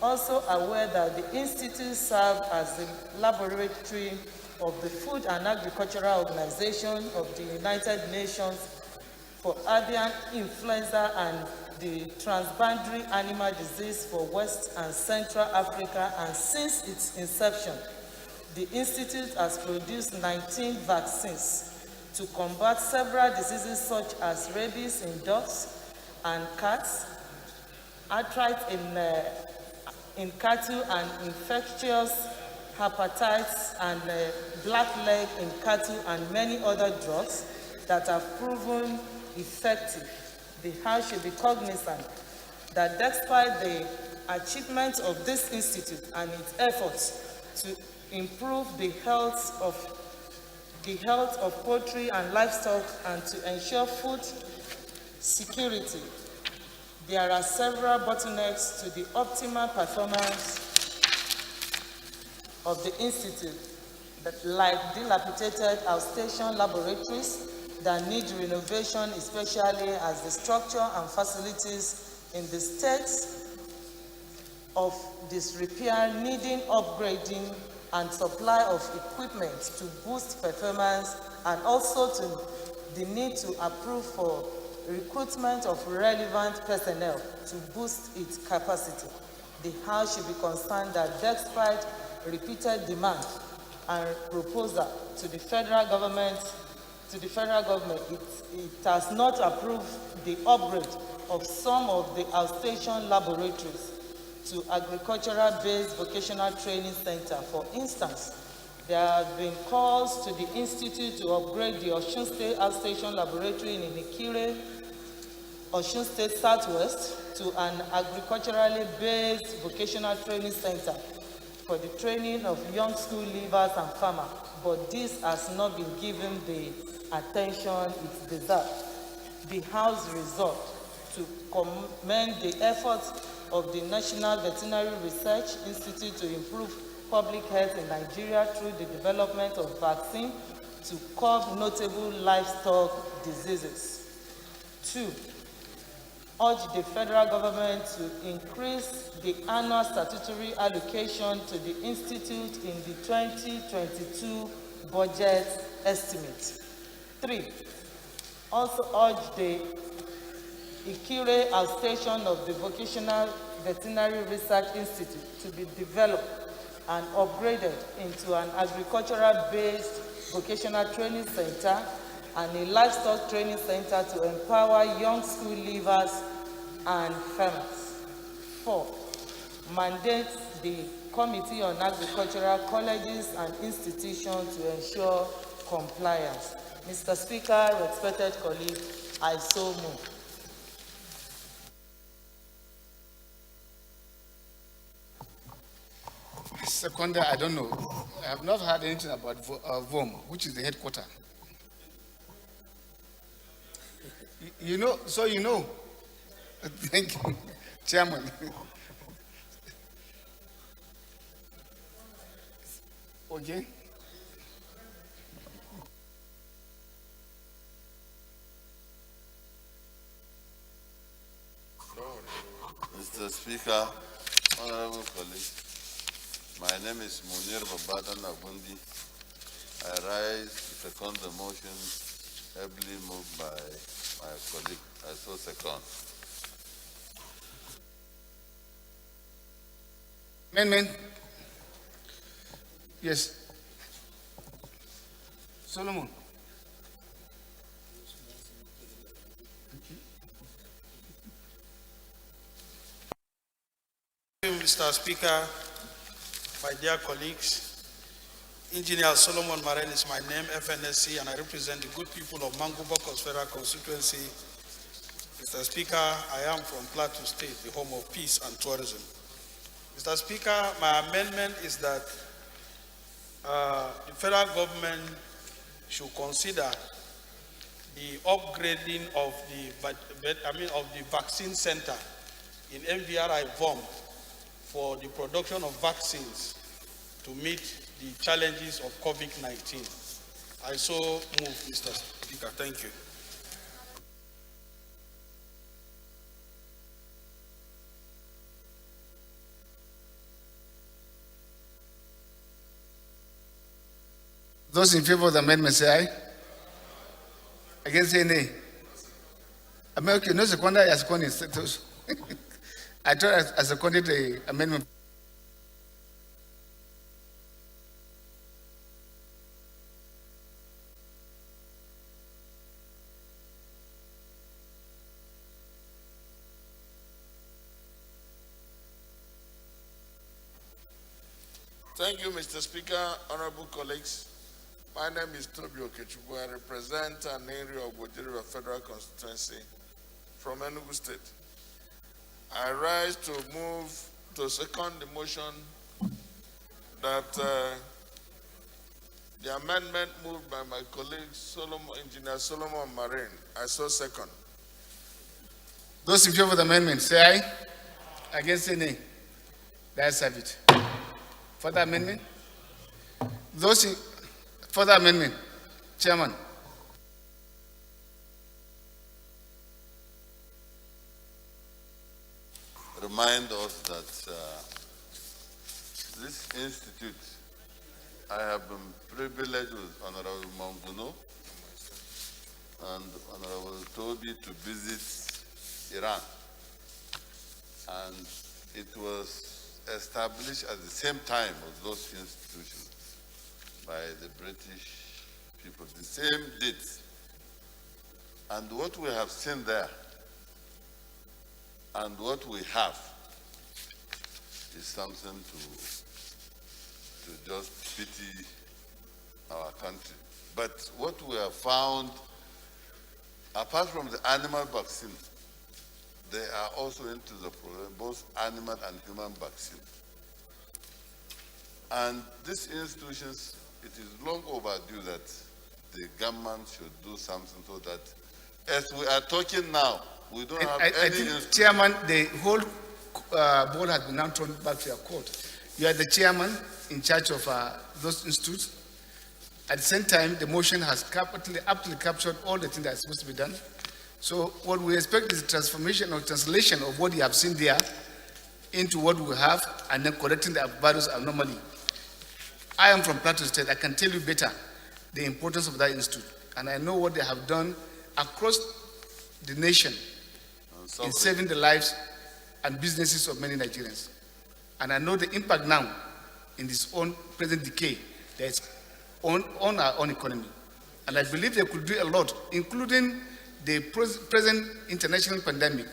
Also aware that the Institute serves as the laboratory of the Food and Agricultural Organization of the United Nations for avian influenza and the transboundary animal disease for West and Central Africa, and since its inception, the Institute has produced 19 vaccines to combat several diseases such as rabies in dogs and cats, arthritis in cattle, and infectious hepatitis and black leg in cattle, and many other drugs that have proven effective. The House should be cognizant that despite the achievements of this institute and its efforts to improve the health of poultry and livestock and to ensure food security, there are several bottlenecks to the optimal performance of the institute, like dilapidated outstation laboratories that need renovation, especially as the structure and facilities in the states of disrepair needing upgrading and supply of equipment to boost performance, and also to the need to approve for recruitment of relevant personnel to boost its capacity. The House should be concerned that despite repeated demand and proposal to the federal government, it has not approved the upgrade of some of the outstation laboratories to agricultural-based vocational training center. For instance, there have been calls to the Institute to upgrade the Osun State Outstation Laboratory in Ikire, Osun State Southwest, to an agriculturally based vocational training center for the training of young school leavers and farmers, but this has not been given the attention it deserves. The House resolved to commend the efforts of the National Veterinary Research Institute to improve public health in Nigeria through the development of vaccine to curb notable livestock diseases. 2, urge the federal government to increase the annual statutory allocation to the Institute in the 2022 budget estimate. 3, also urge the Ikire outstation of the Vocational Veterinary Research Institute to be developed and upgraded into an agricultural-based vocational training center and a livestock training center to empower young school leavers and farmers. 4, mandate the Committee on Agricultural Colleges and Institutions to ensure compliance. Mr. Speaker, respected colleagues, I so move. Second, I don't know. I have not heard anything about VOM, which is the headquarter. You know, so you know. Thank you, Chairman. Okay. Mr. Speaker, honorable colleagues, my name is Munir Babatan Abundi. I rise to second the motion ably moved by my colleague. I so second. Amendment. Yes. Solomon. Mr. Speaker, my dear colleagues, Engineer Solomon Maren is my name, FNSC, and I represent the good people of Mangubokos Federal Constituency. Mr. Speaker, I am from Plateau State, the home of peace and tourism. Mr. Speaker, my amendment is that the federal government should consider the upgrading of the vaccine center in MVRI VOM for the production of vaccines to meet the challenges of COVID-19. I so move, Mr. Speaker. Thank you. Those in favor of the amendment say aye. Against say nay. American, no secondary as seconded. I thought I seconded the amendment. Thank you, Mr. Speaker, honorable colleagues. My name is Toby Okechukwu. I represent an area of Bojiri Federal Constituency from Enugu State. I rise to move to second the motion that the amendment moved by my colleague Engineer Solomon Maren. I so second. Those in favor of the amendment say aye. Against say nay. Let's have it. Further amendment? Those in further amendment? Chairman. Remind us that this institute, I have been privileged with Honorable Monguno and Honorable Toby to visit Iran. And it was established at the same time as those institutions by the British people, the same date. And what we have seen there and what we have is something to just pity our country. But what we have found, apart from the animal vaccine, they are also into the problem, both animal and human vaccine. And these institutions, it is long overdue that the government should do something so that, as we are talking now, we don't have any think, Chairman, the whole board has been now thrown back to your court. You are the chairman in charge of those institutes. At the same time, the motion has aptly captured all the things that are supposed to be done. So what we expect is transformation or translation of what you have seen there into what we have, and then correcting the values abnormally. I am from Plateau State. I can tell you better the importance of that institute, and I know what they have done across the nation in saving the lives and businesses of many Nigerians. And I know the impact now in this own present decay that's on our own economy. And I believe they could do a lot, including the present international pandemic,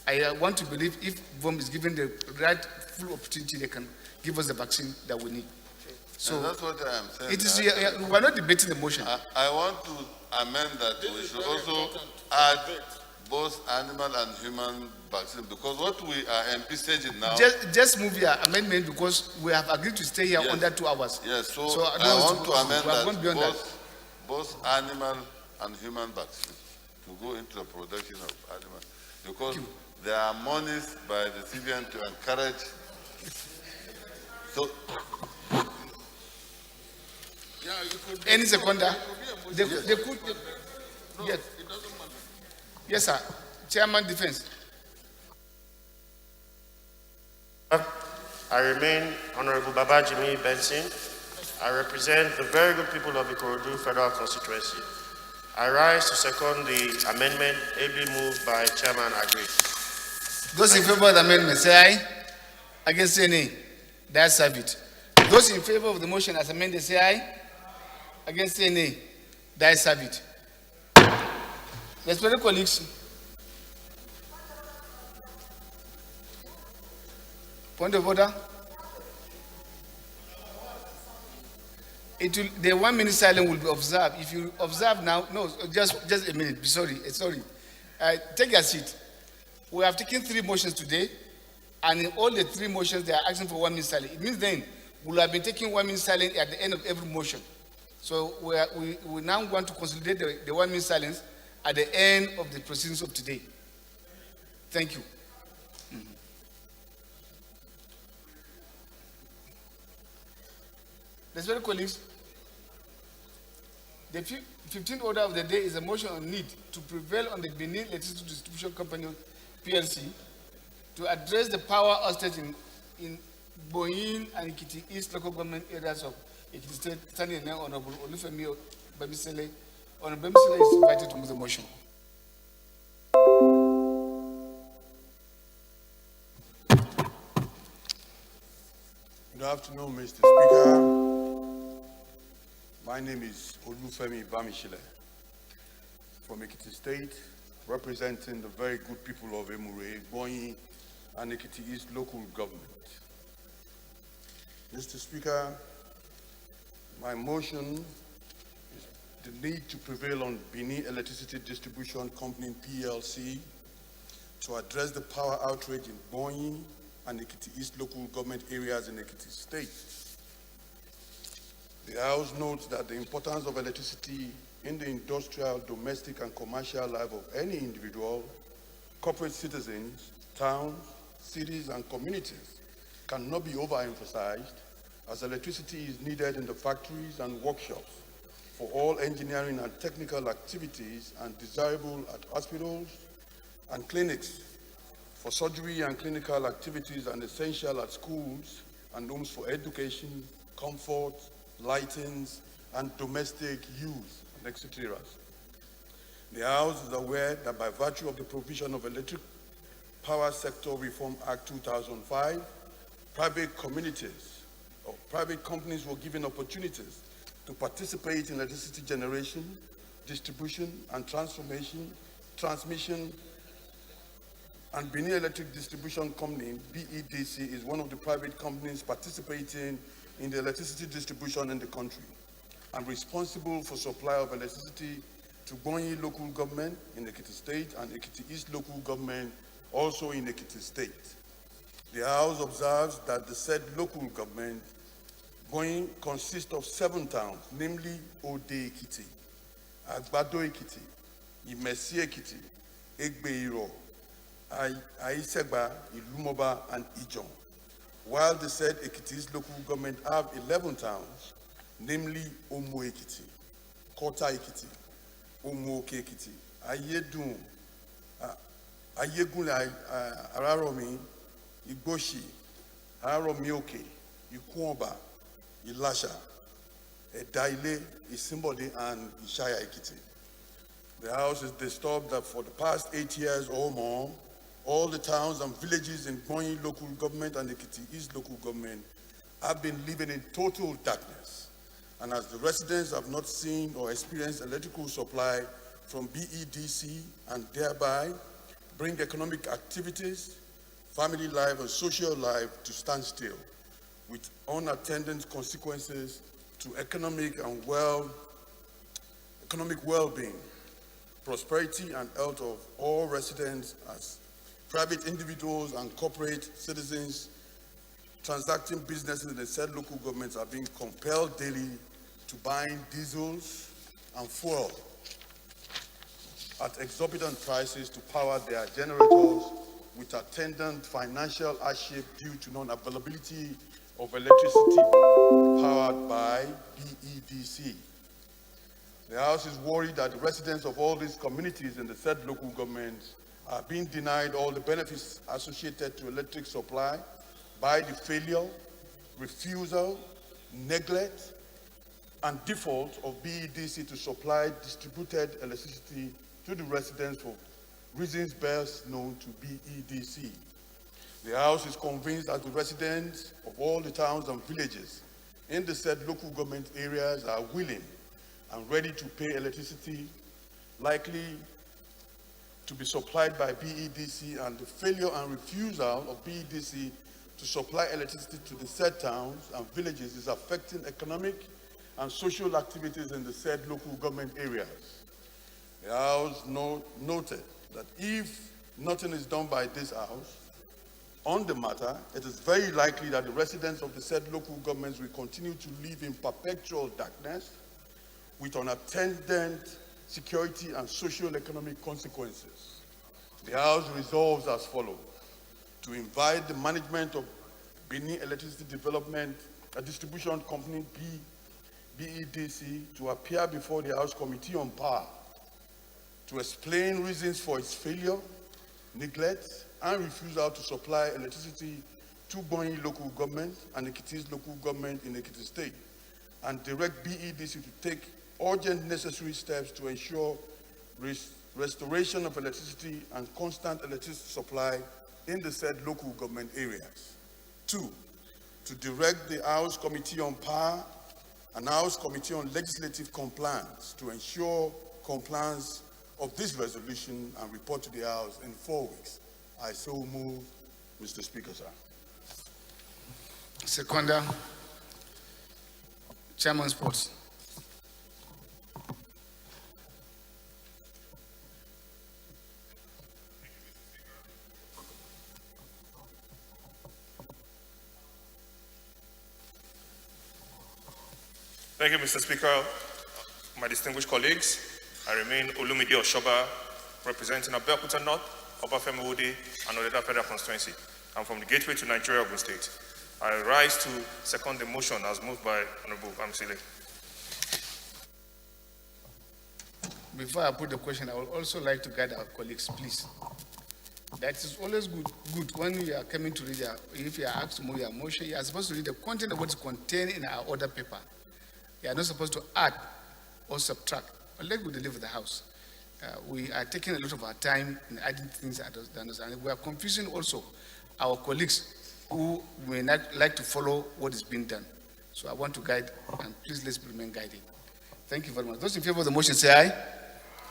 I want to believe if VOM is given the right full opportunity, they can give us the vaccine that we need. So and that's what I am saying. it is. We are not debating the motion. I want to amend that we should also add both animal and human vaccine, because what we are envisaging now. Just move your amendment, because we have agreed to stay here under 2 hours. Yes, so I I want to amend that both animal and human vaccine to go into the production of animal, because there are monies by the CBN to encourage. So, any seconder, they could. Yes. Yes, sir. Chairman Defense. I remain Honorable Babajimi Benson. I represent the very good people of the Ikorodu Federal Constituency. I rise to second the amendment ably moved by Chairman Agri. Those in favor of the amendment, say aye. Against, say nay. That's have it. Those in favor of the motion as amended, say aye. Against, say nay. That's have it. Respected colleagues, point of order. The 1 minute silence will be observed. If you observe now, no, just a minute. Sorry. Take your seat. We have taken 3 motions today, and in all the 3 motions, they are asking for 1 minute silence. It means then we'll have been taking 1 minute silence at the end of every motion. So we now want to consolidate the 1 minute silence at the end of the proceedings of today. Thank you. Respected colleagues, the 15th order of the day is a motion on need to prevail on the Benin Electricity Distribution Company (PLC) to address the power outage in Boyin and Ikiti East local government areas of Ikiti State. Standing now, Honorable Olufemi Bamisele. Honorable Bamisele is invited to move the motion. Good afternoon, Mr. Speaker. My name is Olufemi Bamishile from Ekiti State, representing the very good people of Emure, Boyin, and Ekiti East local government. Mr. Speaker, my motion is the need to prevail on Benin Electricity Distribution Company (PLC) to address the power outrage in Boyin and Ekiti East local government areas in Ekiti State. The House notes that the importance of electricity in the industrial, domestic, and commercial life of any individual, corporate citizens, towns, cities, and communities cannot be overemphasized, as electricity is needed in the factories and workshops for all engineering and technical activities, and desirable at hospitals and clinics for surgery and clinical activities, and essential at schools and homes for education, comfort, lightings, and domestic use, and etc. The House is aware that by virtue of the provision of Electric Power Sector Reform Act 2005, private communities or private companies were given opportunities to participate in electricity generation, distribution, and transmission, and Benin Electric Distribution Company, BEDC, is one of the private companies participating in the electricity distribution in the country, and responsible for supply of electricity to Boyin local government in Ekiti State and Ekiti East local government also in Ekiti State. The House observes that the said local government, Boyin, consists of 7 towns, namely Ode Ekiti, Agbado Ekiti, Imesi Ekiti, Egbeiro, Aisegba, Ilumoba, and Ijon, while the said Ekiti's local government have 11 towns, namely Omo Ekiti, Kota Ekiti, Omo Ekiti, Ayedun, Ayegunle Araromi, Igboshi, Araromi Oke, Ikuoba, Ilasha, Edaile, Isimbode, and Ishaya Ekiti. The House is disturbed that for the past 8 years or more, all the towns and villages in Boyin local government and Ekiti East local government have been living in total darkness. And as the residents have not seen or experienced electrical supply from BEDC, and thereby bring economic activities, family life, and social life to stand still, with unattended consequences to economic well-being, prosperity, and health of all residents as private individuals and corporate citizens transacting businesses in the said local governments are being compelled daily to buying diesels and fuel at exorbitant prices to power their generators, with attendant financial hardship due to non-availability of electricity powered by BEDC. The House is worried that the residents of all these communities in the said local governments are being denied all the benefits associated to electric supply by the failure, refusal, neglect, and default of BEDC to supply distributed electricity to the residents for reasons best known to BEDC. The House is convinced that the residents of all the towns and villages in the said local government areas are willing and ready to pay electricity likely to be supplied by BEDC, and the failure and refusal of BEDC to supply electricity to the said towns and villages is affecting economic and social activities in the said local government areas. The House noted that if nothing is done by this House on the matter, it is very likely that the residents of the said local governments will continue to live in perpetual darkness with unattended security and socio-economic consequences. The House resolves as follows: to invite the management of Benin Electricity Development and Distribution Company, BEDC, to appear before the House Committee on Power to explain reasons for its failure, neglect, and refusal to supply electricity to Bonyi local government and Ekiti's local government in Ekiti State, and direct BEDC to take urgent necessary steps to ensure restoration of electricity and constant electricity supply in the said local government areas. 2, to direct the House Committee on Power and House Committee on Legislative Compliance to ensure compliance of this resolution and report to the House in 4 weeks. I so move, Mr. Speaker, sir. Seconder, Chairman Sports. Thank you, Mr. Speaker. My distinguished colleagues, I remain Olumide Oshoba, representing Abeokuta North, Obafemi Ode, and Odeda Federal Constituency. I'm from the Gateway to Nigeria, Ogun State. I rise to second the motion as moved by Honorable Amsile. Before I put the question, I would also like to guide our colleagues, please. That is always good when you are coming to read if you are asked to move your motion, you are supposed to read the content of what is contained in our order paper. You are not supposed to add or subtract, unless we deliver the House. We are taking a lot of our time in adding things that and we are confusing also our colleagues who may not like to follow what is being done. So I want to guide, and please let's remain guided. Thank you very much. Those in favor of the motion say aye.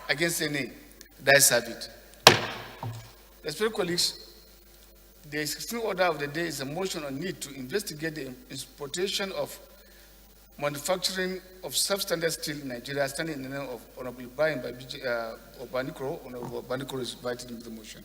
Against say nay. The ayes have it. Respected colleagues, the 16th order of the day is a motion on need to investigate the importation of manufacturing of substandard steel in Nigeria, standing in the name of Honorable Ibrahim Obanikoro. Honorable Obanikoro is invited into the motion.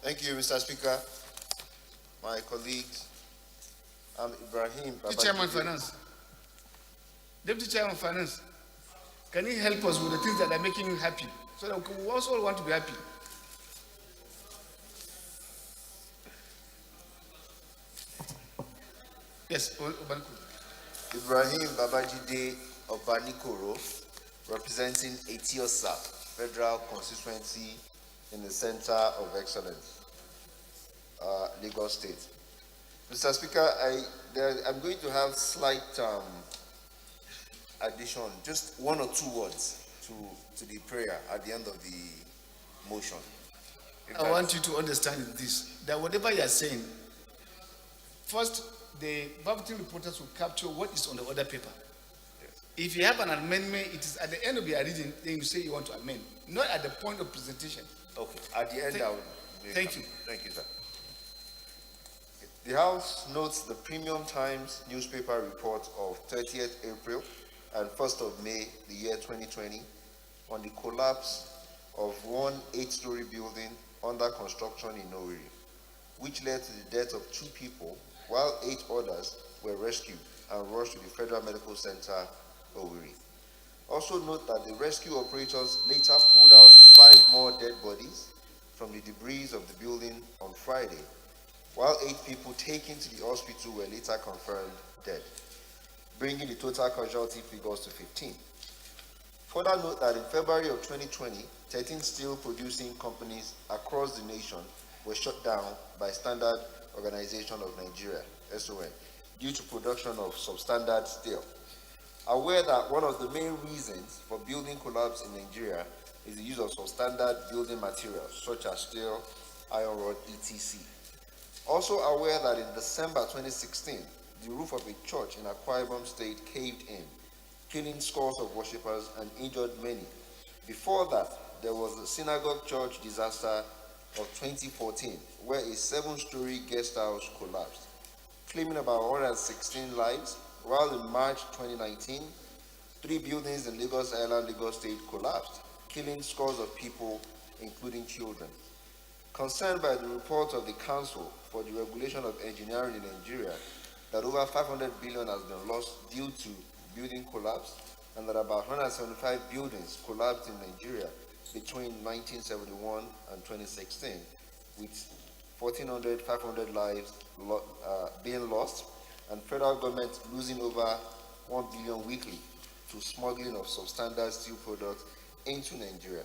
Thank you, Mr. Speaker. My colleagues, I'm Ibrahim. Deputy Chairman Finance. Deputy Chairman Finance, can you help us with the things that are making you happy? So that we also want to be happy. Yes, Obanikoro. Ibrahim Babajide Obanikoro, representing Etiosa Federal Constituency in the Center of Excellence, Lagos State. Mr. Speaker, I'm going to have slight addition, just 1 or 2 words to the prayer at the end of motion. I want you to understand this, that whatever you are saying, first, the verbatim reporters will capture what is on the other paper. If you have an amendment, it is at the end of your reading, then you say you want to amend, not at the point of presentation. Okay, at the end, Thank you. Thank you, sir. The House notes the Premium Times newspaper report of 30th April and 1st of May, the year 2020, on the collapse of one 8-story building under construction in Owerri, which led to the death of 2 people, while 8 others were rescued and rushed to the Federal Medical Center, Owerri. Also note that the rescue operators later pulled out 5 more dead bodies from the debris of the building on Friday, while 8 people taken to the hospital were later confirmed dead, bringing the total casualty figures to 15. Further note that in February of 2020, 13 steel producing companies across the nation were shut down by Standard Organization of Nigeria, SON, due to production of substandard steel. Aware that one of the main reasons for building collapse in Nigeria is the use of substandard building materials such as steel, iron rod, etc. Also aware that in December 2016, the roof of a church in Akwa Ibom State caved in, killing scores of worshippers and injured many. Before that, there was the synagogue church disaster of 2014, where a 7-story guest house collapsed, claiming about 116 lives, while in March 2019, 3 buildings in Lagos Island, Lagos State collapsed, killing scores of people, including children. Concerned by the report of the Council for the Regulation of Engineering in Nigeria that over 500 billion has been lost due to building collapse, and that about 175 buildings collapsed in Nigeria between 1971 and 2016, with 1,400, 500 lives being lost, and federal government losing over 1 billion weekly to smuggling of substandard steel products into Nigeria.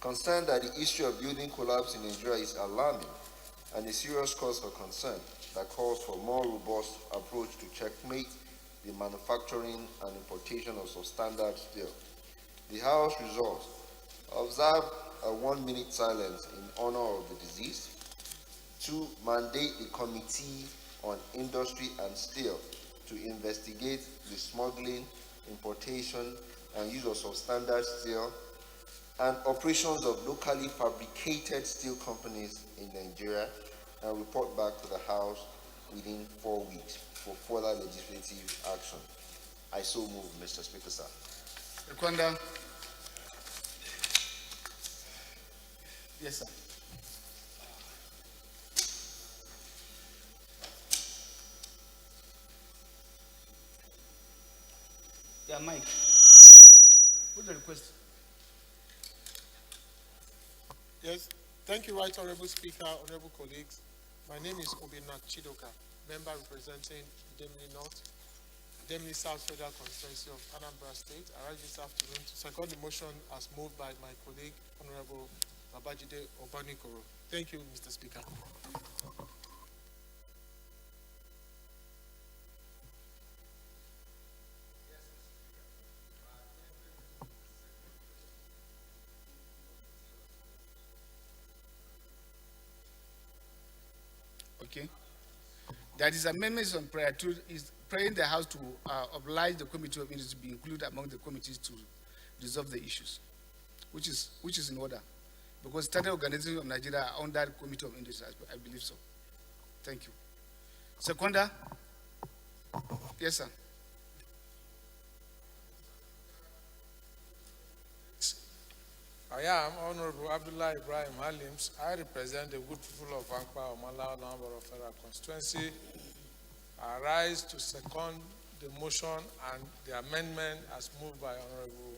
Concerned that the issue of building collapse in Nigeria is alarming and a serious cause for concern that calls for more robust approach to checkmate the manufacturing and importation of substandard steel. The House resolves: observe a 1-minute silence in honor of the deceased. 2, mandate the Committee on Industry and Steel to investigate the smuggling, importation, and use of substandard steel and operations of locally fabricated steel companies in Nigeria, and report back to the House within 4 weeks for further legislative action. I so move, Mr. Speaker, sir. Rekwanda. Yes, sir. Yeah, Mike. Put the request. Yes, thank you, Right Honorable Speaker, honorable colleagues. My name is Obina Chidoka, member representing Demini North, Demini South Federal Constituency of Anambra State. I rise this afternoon to second the motion as moved by my colleague, Honorable Babajide Obanikoro. Thank you, Mr. Speaker. Okay. That is amendments on prayer 2 is praying the House to oblige the Committee of Industry to be included among the committees to resolve the issues, which is in order, because Standard Organization of Nigeria are under the Committee of Industry, I believe so. Thank you. Seconder. Yes, sir. I am Honorable Abdullah Ibrahim Halims. I represent the good people of Ankpa, Omala, Nambara Federal Constituency. I rise to second the motion and the amendment as moved by Honorable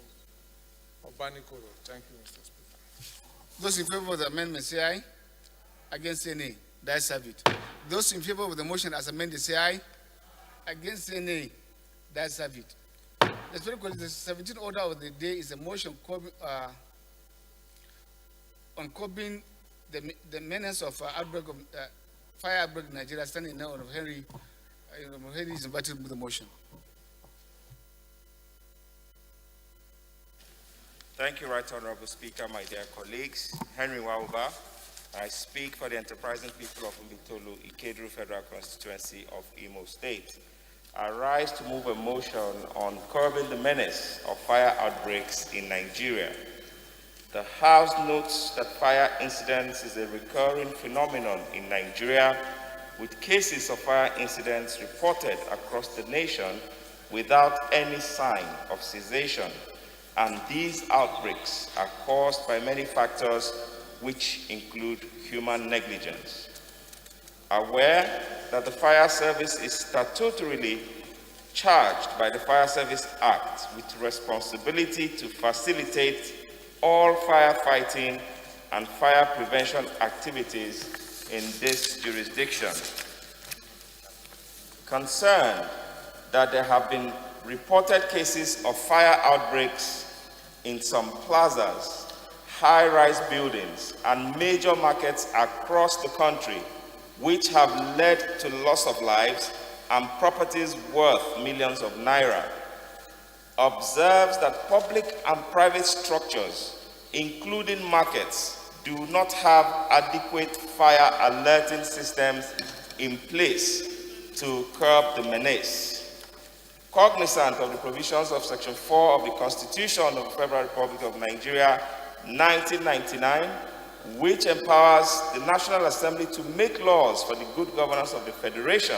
Obanikoro. Thank you, Mr. Speaker. Those in favor of the amendment say aye. Against say nay. That's have it. Those in favor of the motion as amended say aye. Against say nay. That's have it. The 17th order of the day is a motion on curbing the menace of outbreak of fire outbreak in Nigeria, standing in honor of Henry. Henry is invited with the motion. Thank you, Right Honorable Speaker, my dear colleagues. Henry Wauba. I speak for the enterprising people of Mbitolu, Ikedru Federal Constituency of Imo State. I rise to move a motion on curbing the menace of fire outbreaks in Nigeria. The House notes that fire incidents is a recurring phenomenon in Nigeria, with cases of fire incidents reported across the nation without any sign of cessation. And these outbreaks are caused by many factors, which include human negligence. Aware that the Fire Service is statutorily charged by the Fire Service Act with responsibility to facilitate all firefighting and fire prevention activities in this jurisdiction. Concerned that there have been reported cases of fire outbreaks in some plazas, high-rise buildings, and major markets across the country, which have led to loss of lives and properties worth millions of naira. Observes that public and private structures, including markets, do not have adequate fire alerting systems in place to curb the menace. Cognizant of the provisions of Section 4 of the Constitution of the Federal Republic of Nigeria, 1999, which empowers the National Assembly to make laws for the good governance of the Federation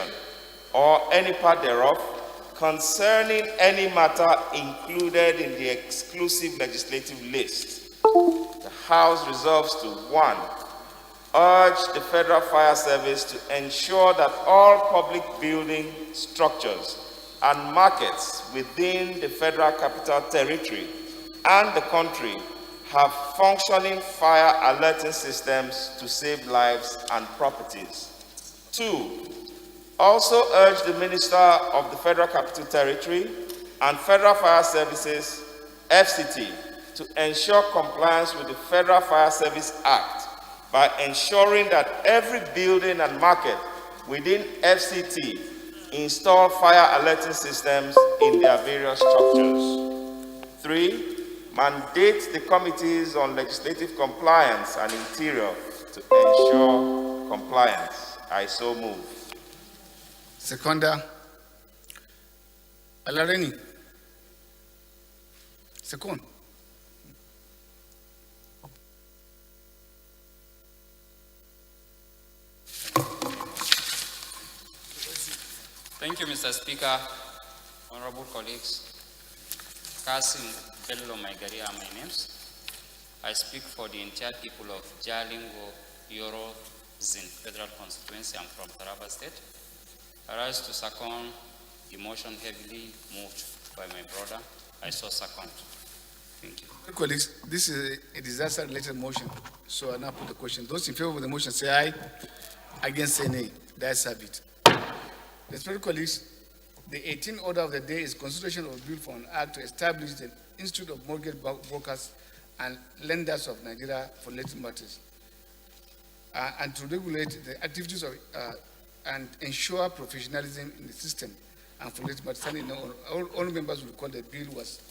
or any part thereof concerning any matter included in the exclusive legislative list. The House resolves to 1. Urge the Federal Fire Service to ensure that all public building structures and markets within the Federal Capital Territory and the country have functioning fire alerting systems to save lives and properties. 2. Also urge the Minister of the Federal Capital Territory and Federal Fire Services, FCT, to ensure compliance with the Federal Fire Service Act by ensuring that every building and market within FCT install fire alerting systems in their various structures. 3. Mandate the Committees on Legislative Compliance and Interior to ensure compliance. I so move. Seconder. Alareni. Second. Thank you, Mr. Speaker, honorable colleagues. Kasim Bello Maigaria are my names. I speak for the entire people of Jalingo, Yoro, Zin Federal Constituency. I'm from Taraba State. I rise to second the motion heavily moved by my brother. I so second. Thank you. Colleagues, this is a disaster-related motion, so I now put the question. Those in favor of the motion say aye. Against say nay. The ayes have it. Respected colleagues, the 18th order of the day is consideration of a bill for an act to establish the Institute of Mortgage Brokers and Lenders of Nigeria for related matters, and to regulate the activities of and ensure professionalism in the system and for related matters. All members will recall the bill was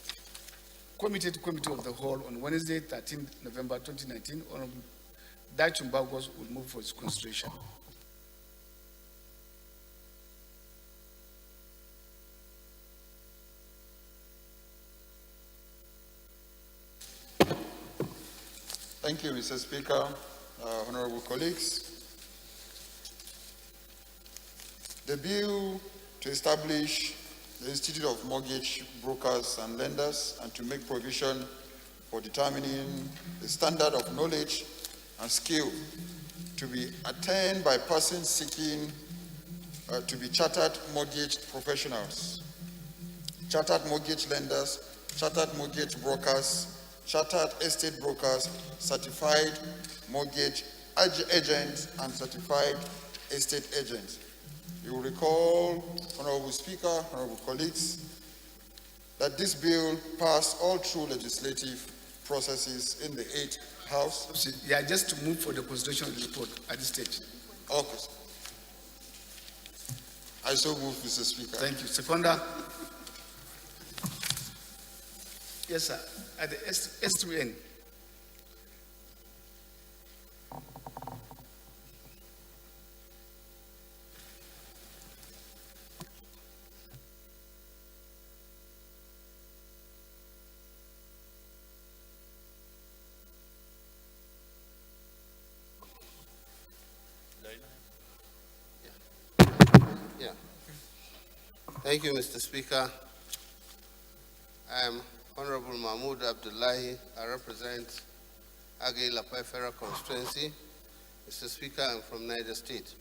committed to Committee of the Whole on Wednesday, 13 November 2019. Honorable Dachum Bagos will move for its consideration. Thank you, Mr. Speaker, honorable colleagues. The bill to establish the Institute of Mortgage Brokers and Lenders and to make provision for determining the standard of knowledge and skill to be attained by persons seeking to be chartered mortgage professionals, chartered mortgage lenders, chartered mortgage brokers, chartered estate brokers, certified mortgage agents, and certified estate agents. You will recall, Honorable Speaker, honorable colleagues, that this bill passed all through legislative processes in the 8th House. Yeah, just to move for the consideration of the report at this stage. Okay. I so move, Mr. Speaker. Thank you. Seconder. Yes, sir. At the S2N. Yeah. Thank you, Mr. Speaker. I am Honorable Mahmoud Abdullahi. I represent Agay Lapai Federal Constituency. Mr. Speaker, I'm from Niger State.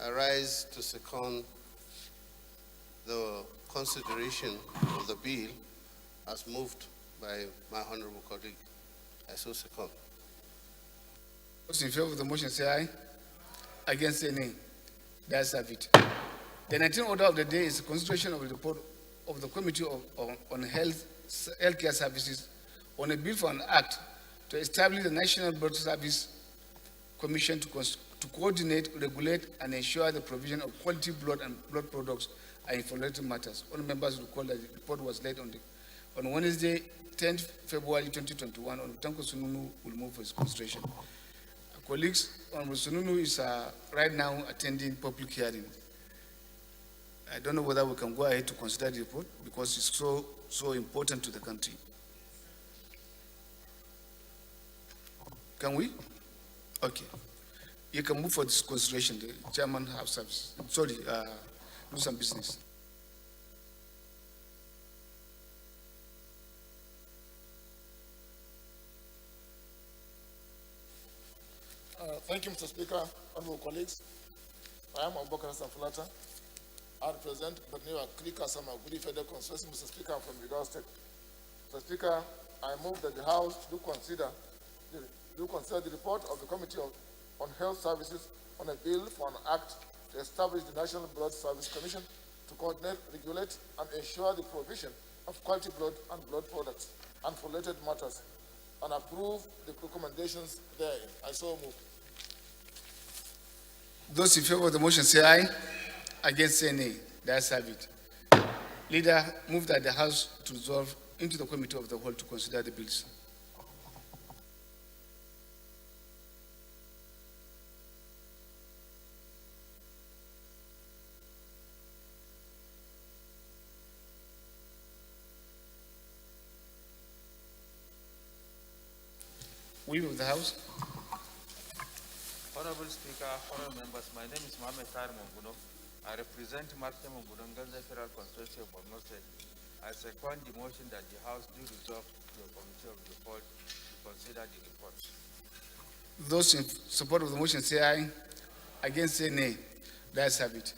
I rise to second the consideration of the bill as moved by my honorable colleague. I so second. Those in favor of the motion say aye. Against say nay. The ayes have it. The 19th order of the day is the consideration of the report of the Committee on Healthcare Services on a bill for an act to establish the National Blood Service Commission to coordinate, regulate, and ensure the provision of quality blood and blood products and informative matters. All members recall that the report was laid on Wednesday, 10th February 2021. On Tanko Sununu will move for his consideration. Colleagues, Honorable Sununu is right now attending public hearing. I don't know whether we can go ahead to consider the report because it's so important to the country. Can we? Okay. You can move for this consideration. The chairman have service. Sorry, do some business. Thank you, Mr. Speaker, honorable colleagues. I am Abubakar Sanfulata. I represent Plenary Krika Samagudi Federal Constituency, Mr. Speaker, from Jigawa State. Mr. Speaker, I move that the House do consider the report of the Committee on Health Services on a bill for an act to establish the National Blood Service Commission to coordinate, regulate, and ensure the provision of quality blood and blood products and for related matters, and approve the recommendations therein. I so move. Those in favor of the motion say aye. Against say nay. The ayes have it. Leader, move that the House to resolve into the Committee of the Whole to consider the bills. Will of the House. Honorable Speaker, honorable members, my name is Mohamed Tahir Munguno. I represent Martin Munguno, Gaza Federal Constituency of Borno State. I second the motion that the House do resolve to the Committee of the Whole to consider the report. Those in support of the motion say aye. Against say nay. The ayes have it.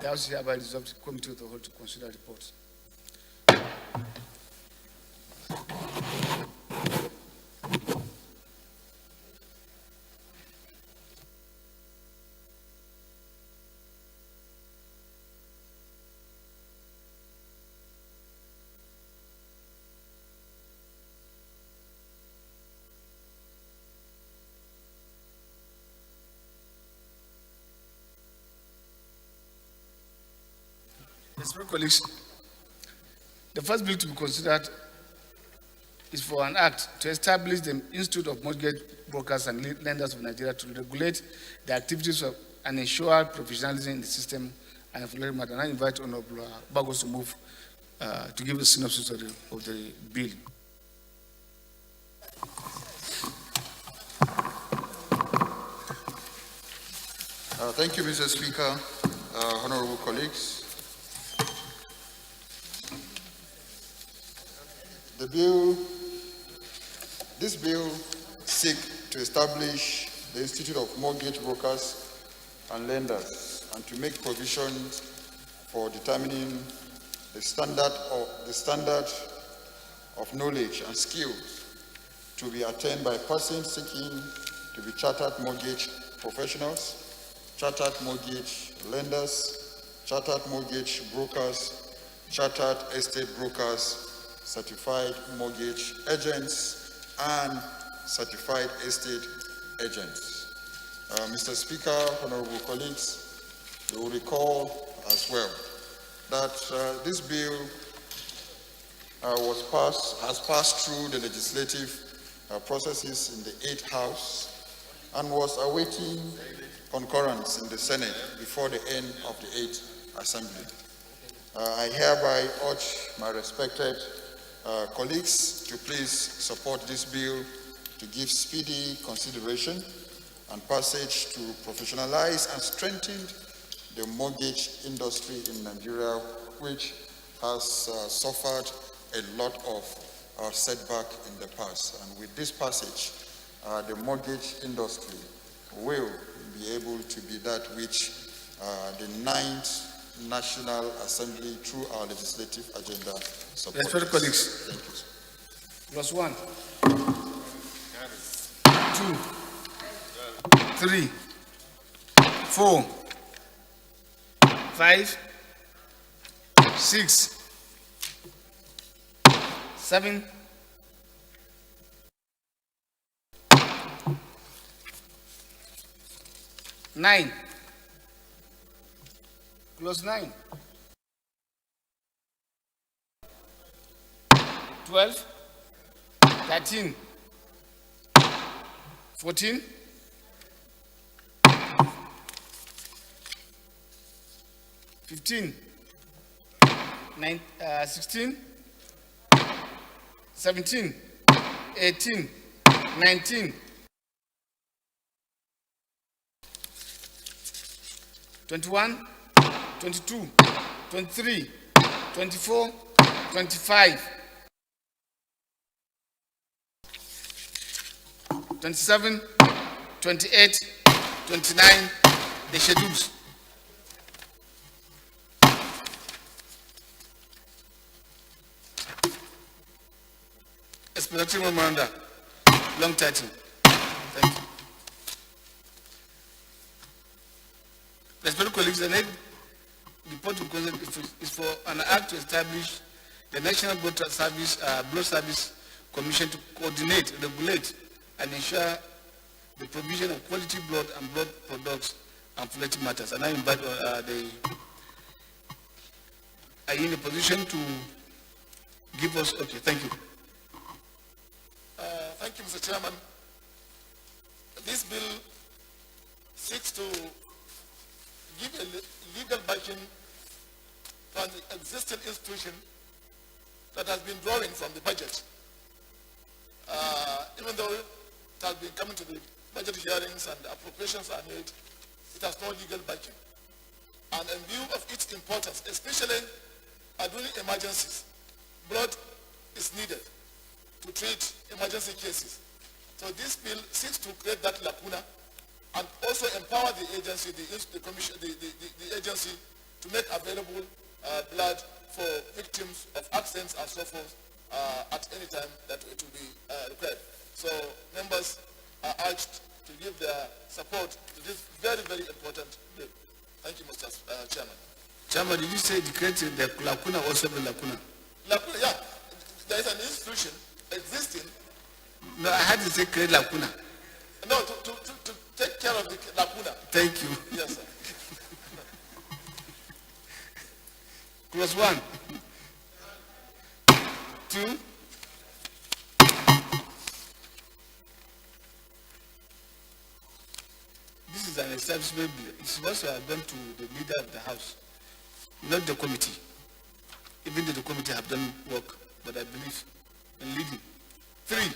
The House hereby resolves the Committee of the Whole to consider reports. Respected colleagues, the first bill to be considered is for an act to establish the Institute of Mortgage Brokers and Lenders of Nigeria to regulate the activities of and ensure professionalism in the system and affiliated matter. And I invite Honorable Bagos to move to give a synopsis of the bill. Thank you, Mr. Speaker, honorable colleagues. This bill seeks to establish the Institute of Mortgage Brokers and Lenders and to make provisions for determining the standard of knowledge and skills to be attained by persons seeking to be chartered mortgage professionals, chartered mortgage lenders, chartered mortgage brokers, chartered estate brokers, certified mortgage agents, and certified estate agents. Mr. Speaker, honorable colleagues, you will recall as well that this bill has passed through the legislative processes in the 8th House and was awaiting concurrence in the Senate before the end of the 8th Assembly. I hereby urge my respected colleagues to please support this bill to give speedy consideration and passage to professionalize and strengthen the mortgage industry in Nigeria, which has suffered a lot of setback in the past. And with this passage, the mortgage industry will be able to be that which the 9th National Assembly, through our legislative agenda, supports. Respected colleagues. Thank you. Plus 1, 2, 3, 4, 5, 6, 7, 9. Close 9. 12, 13, 14, 15, 16, 17, 18, 19, 21, 22, 23, 24, 25, 27, 28, 29, the schedules. Explanatory memoranda, long title. Thank you. Respected colleagues, the next report of consent is for an act to establish the National Blood Service Commission to coordinate, regulate, and ensure the provision of quality blood and blood products and related matters. And I invite are you in a position to give us? Okay, thank you. Thank you, Mr. Chairman. This bill seeks to give a legal backing to an existing institution that has been drawing from the budget. Even though it has been coming to the budget hearings and appropriations are made, it has no legal backing. And in view of its importance, especially during emergencies, blood is needed to treat emergency cases. So this bill seeks to create that lacuna and also empower the agency, the commission, the agency to make available blood for victims of accidents and so forth at any time that it will be required. So members are urged to give their support to this very, very important bill. Thank you, Mr. Chairman. Chairman, did you say the creating the lacuna or also the lacuna? Lacuna, yeah. There is an institution existing. No, I had to say create lacuna. No, to take care of the lacuna. Thank you. Yes, sir. Clause 1, 2, this is an establishment bill. It's supposed to have gone to the leader of the house, not the committee. Even though the committee have done work, but I believe in leading. 3,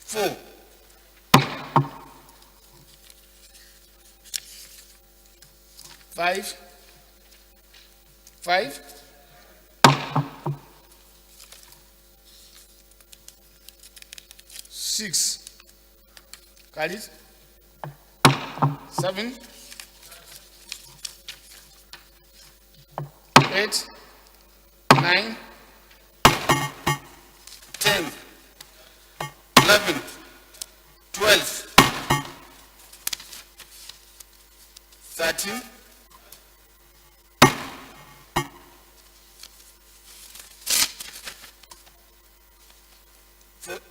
4, 5, 6, got it? 7, 8, 9, 10, 11, 12, 13,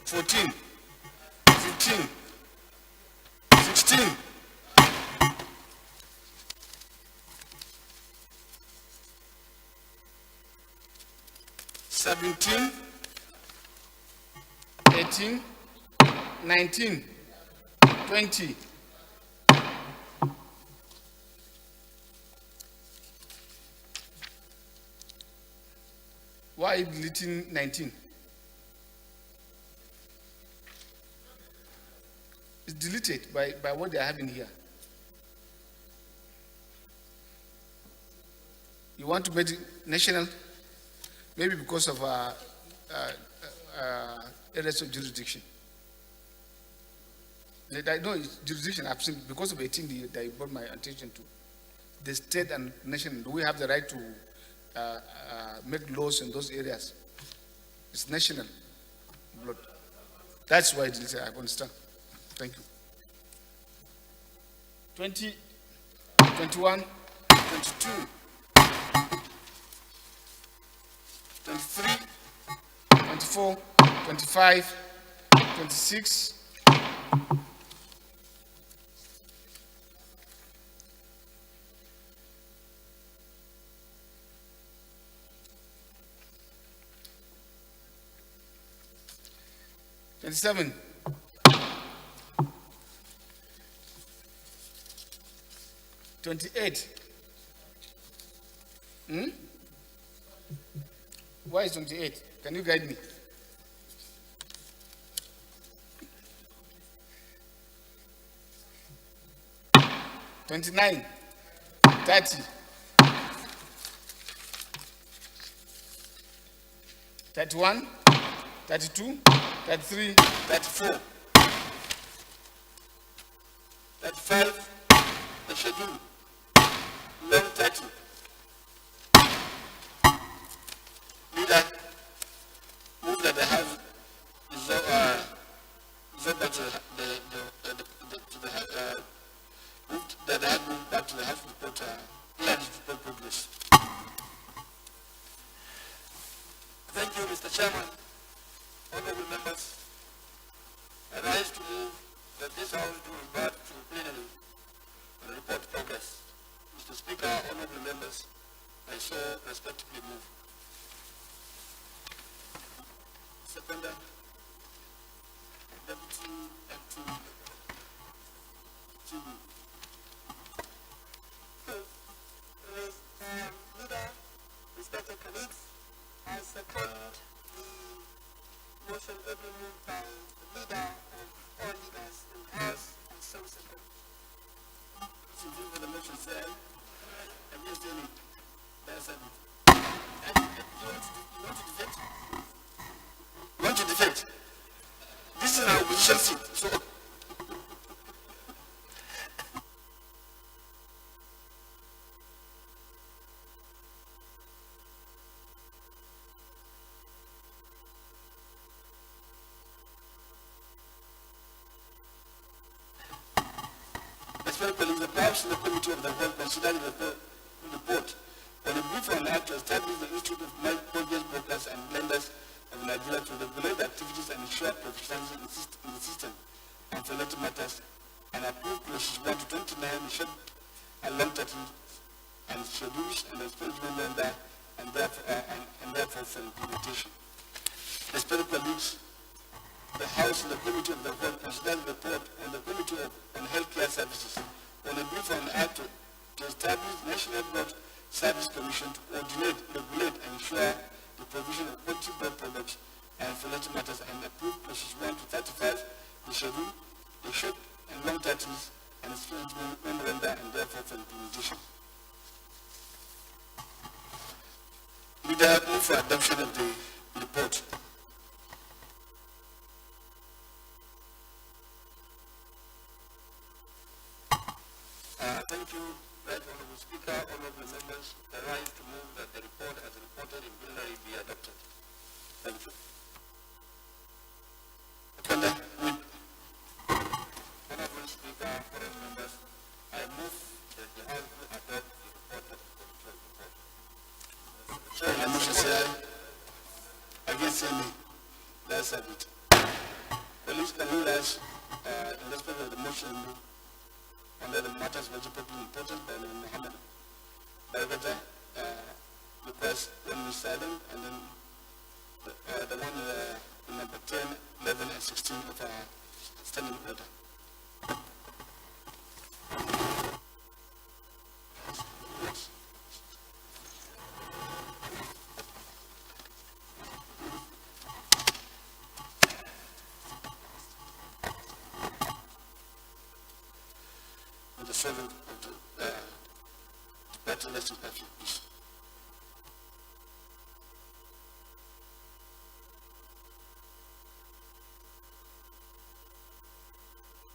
14, 15, 16, 17, 17, 18, 19, 20. Why are you deleting 19? It's deleted by what they are having here. You want to make it national? Maybe because of areas of jurisdiction. No, it's jurisdiction. I've seen because of 18 that you brought my attention to. The state and nation, do we have the right to make laws in those areas? It's national blood. That's why it is, I understand. Thank you. 20, 21, 22, 23, 24, 25, 26, 27, 28. Why is 28? Can you guide me? $29, 30, 31, 32, 33, 34, 35, the schedule, 11:30. Leader, move that the House is back to back to the House report, report progress. Thank you, Mr. Chairman. Honorable members, I rise to move that this House do revert to plenary and report progress. Mr. Speaker, honorable members, I so respectfully move. Seconder, Deputy Acting TV. Leader, respected colleagues, I second the motion ably moved by the leader of all leaders in the House and so second. Those in favor of the motion say aye. Against any? That's it. And you want to defend? You want to defend? This is our position seat. So the perhaps the committee of the whole considering the report on a brief on act to establish the Institute of Mortgage Brokers and Lenders of Nigeria to regulate activities and ensure professionalism in the system and for related matters, and approve clauses 1 to 29, the short and long term and schedules and responsible lender and therefore for implementation. Respected colleagues, the House and the Committee of the Whole consider the report on the Committee on Healthcare Services on a brief on act to establish National Blood Service Commission to coordinate, regulate, and ensure the provision of quality blood products and for related matters, and approve clauses 1 to 35, the schedule, the short and long titles, and responsible memoranda, and therefore for implementation. Leader, move for adoption of the report. Thank you, Right Honorable Speaker, honorable members. I rise to move that the report as reported in plenary be adopted. Thank you. Honorable Speaker, honorable members, I move that the House adopt the report of the control report. Chair, the motion say aye. Against any? That's it. Police can you rise in respect of the motion under the matters very popularly important by Muhammad Baragata, request 1 minute silent and then the one number 10, 11, and 16 of our standing order. The servant of the battle lesson perfect peace.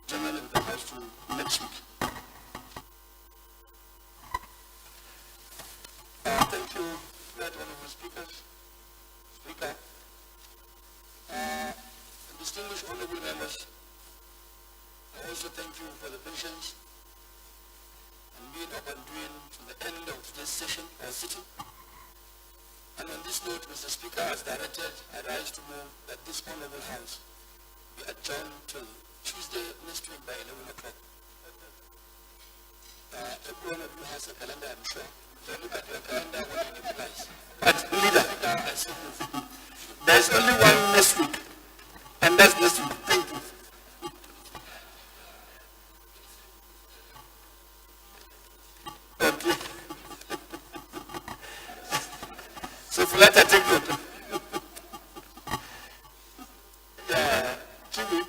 Generally, the House to next week. Thank you, very honorable speakers. Speaker, distinguished honorable members, I also thank you for the patience and being up and doing to the end of this session or sitting. And on this note, Mr. Speaker, as directed, I rise to move that this honorable House be adjourned till Tuesday next week by 11 o'clock. Every one of you has a calendar, I'm sure. So look at your calendar when it applies. But leader, there's only one next week, and that's next week. Thank you. Okay. So Fulata, take note. Jimmy,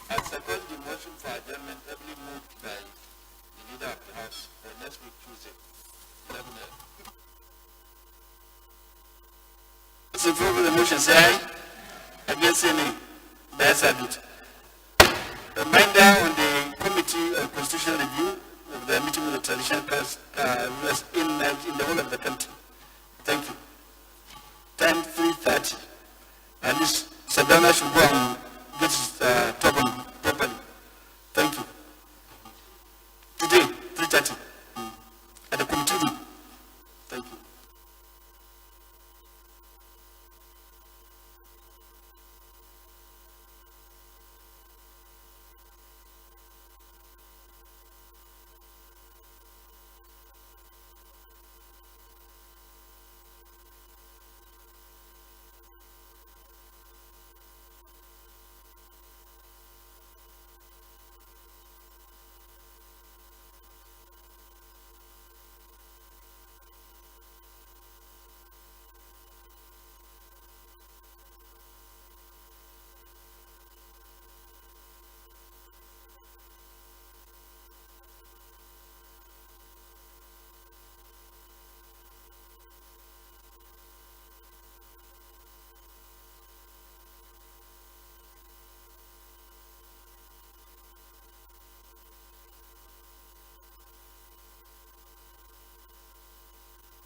I second the motion for adjournment heavily moved by the leader of the House for next week Tuesday, 11 a.m. Those in favor of the motion say aye. Against say nay. The ayes have it. Reminder on the Committee on Constitutional Review of the meeting with the traditional rulers in the whole of the country. Thank you. Time 3:30. At least Sadana should go and get his turban.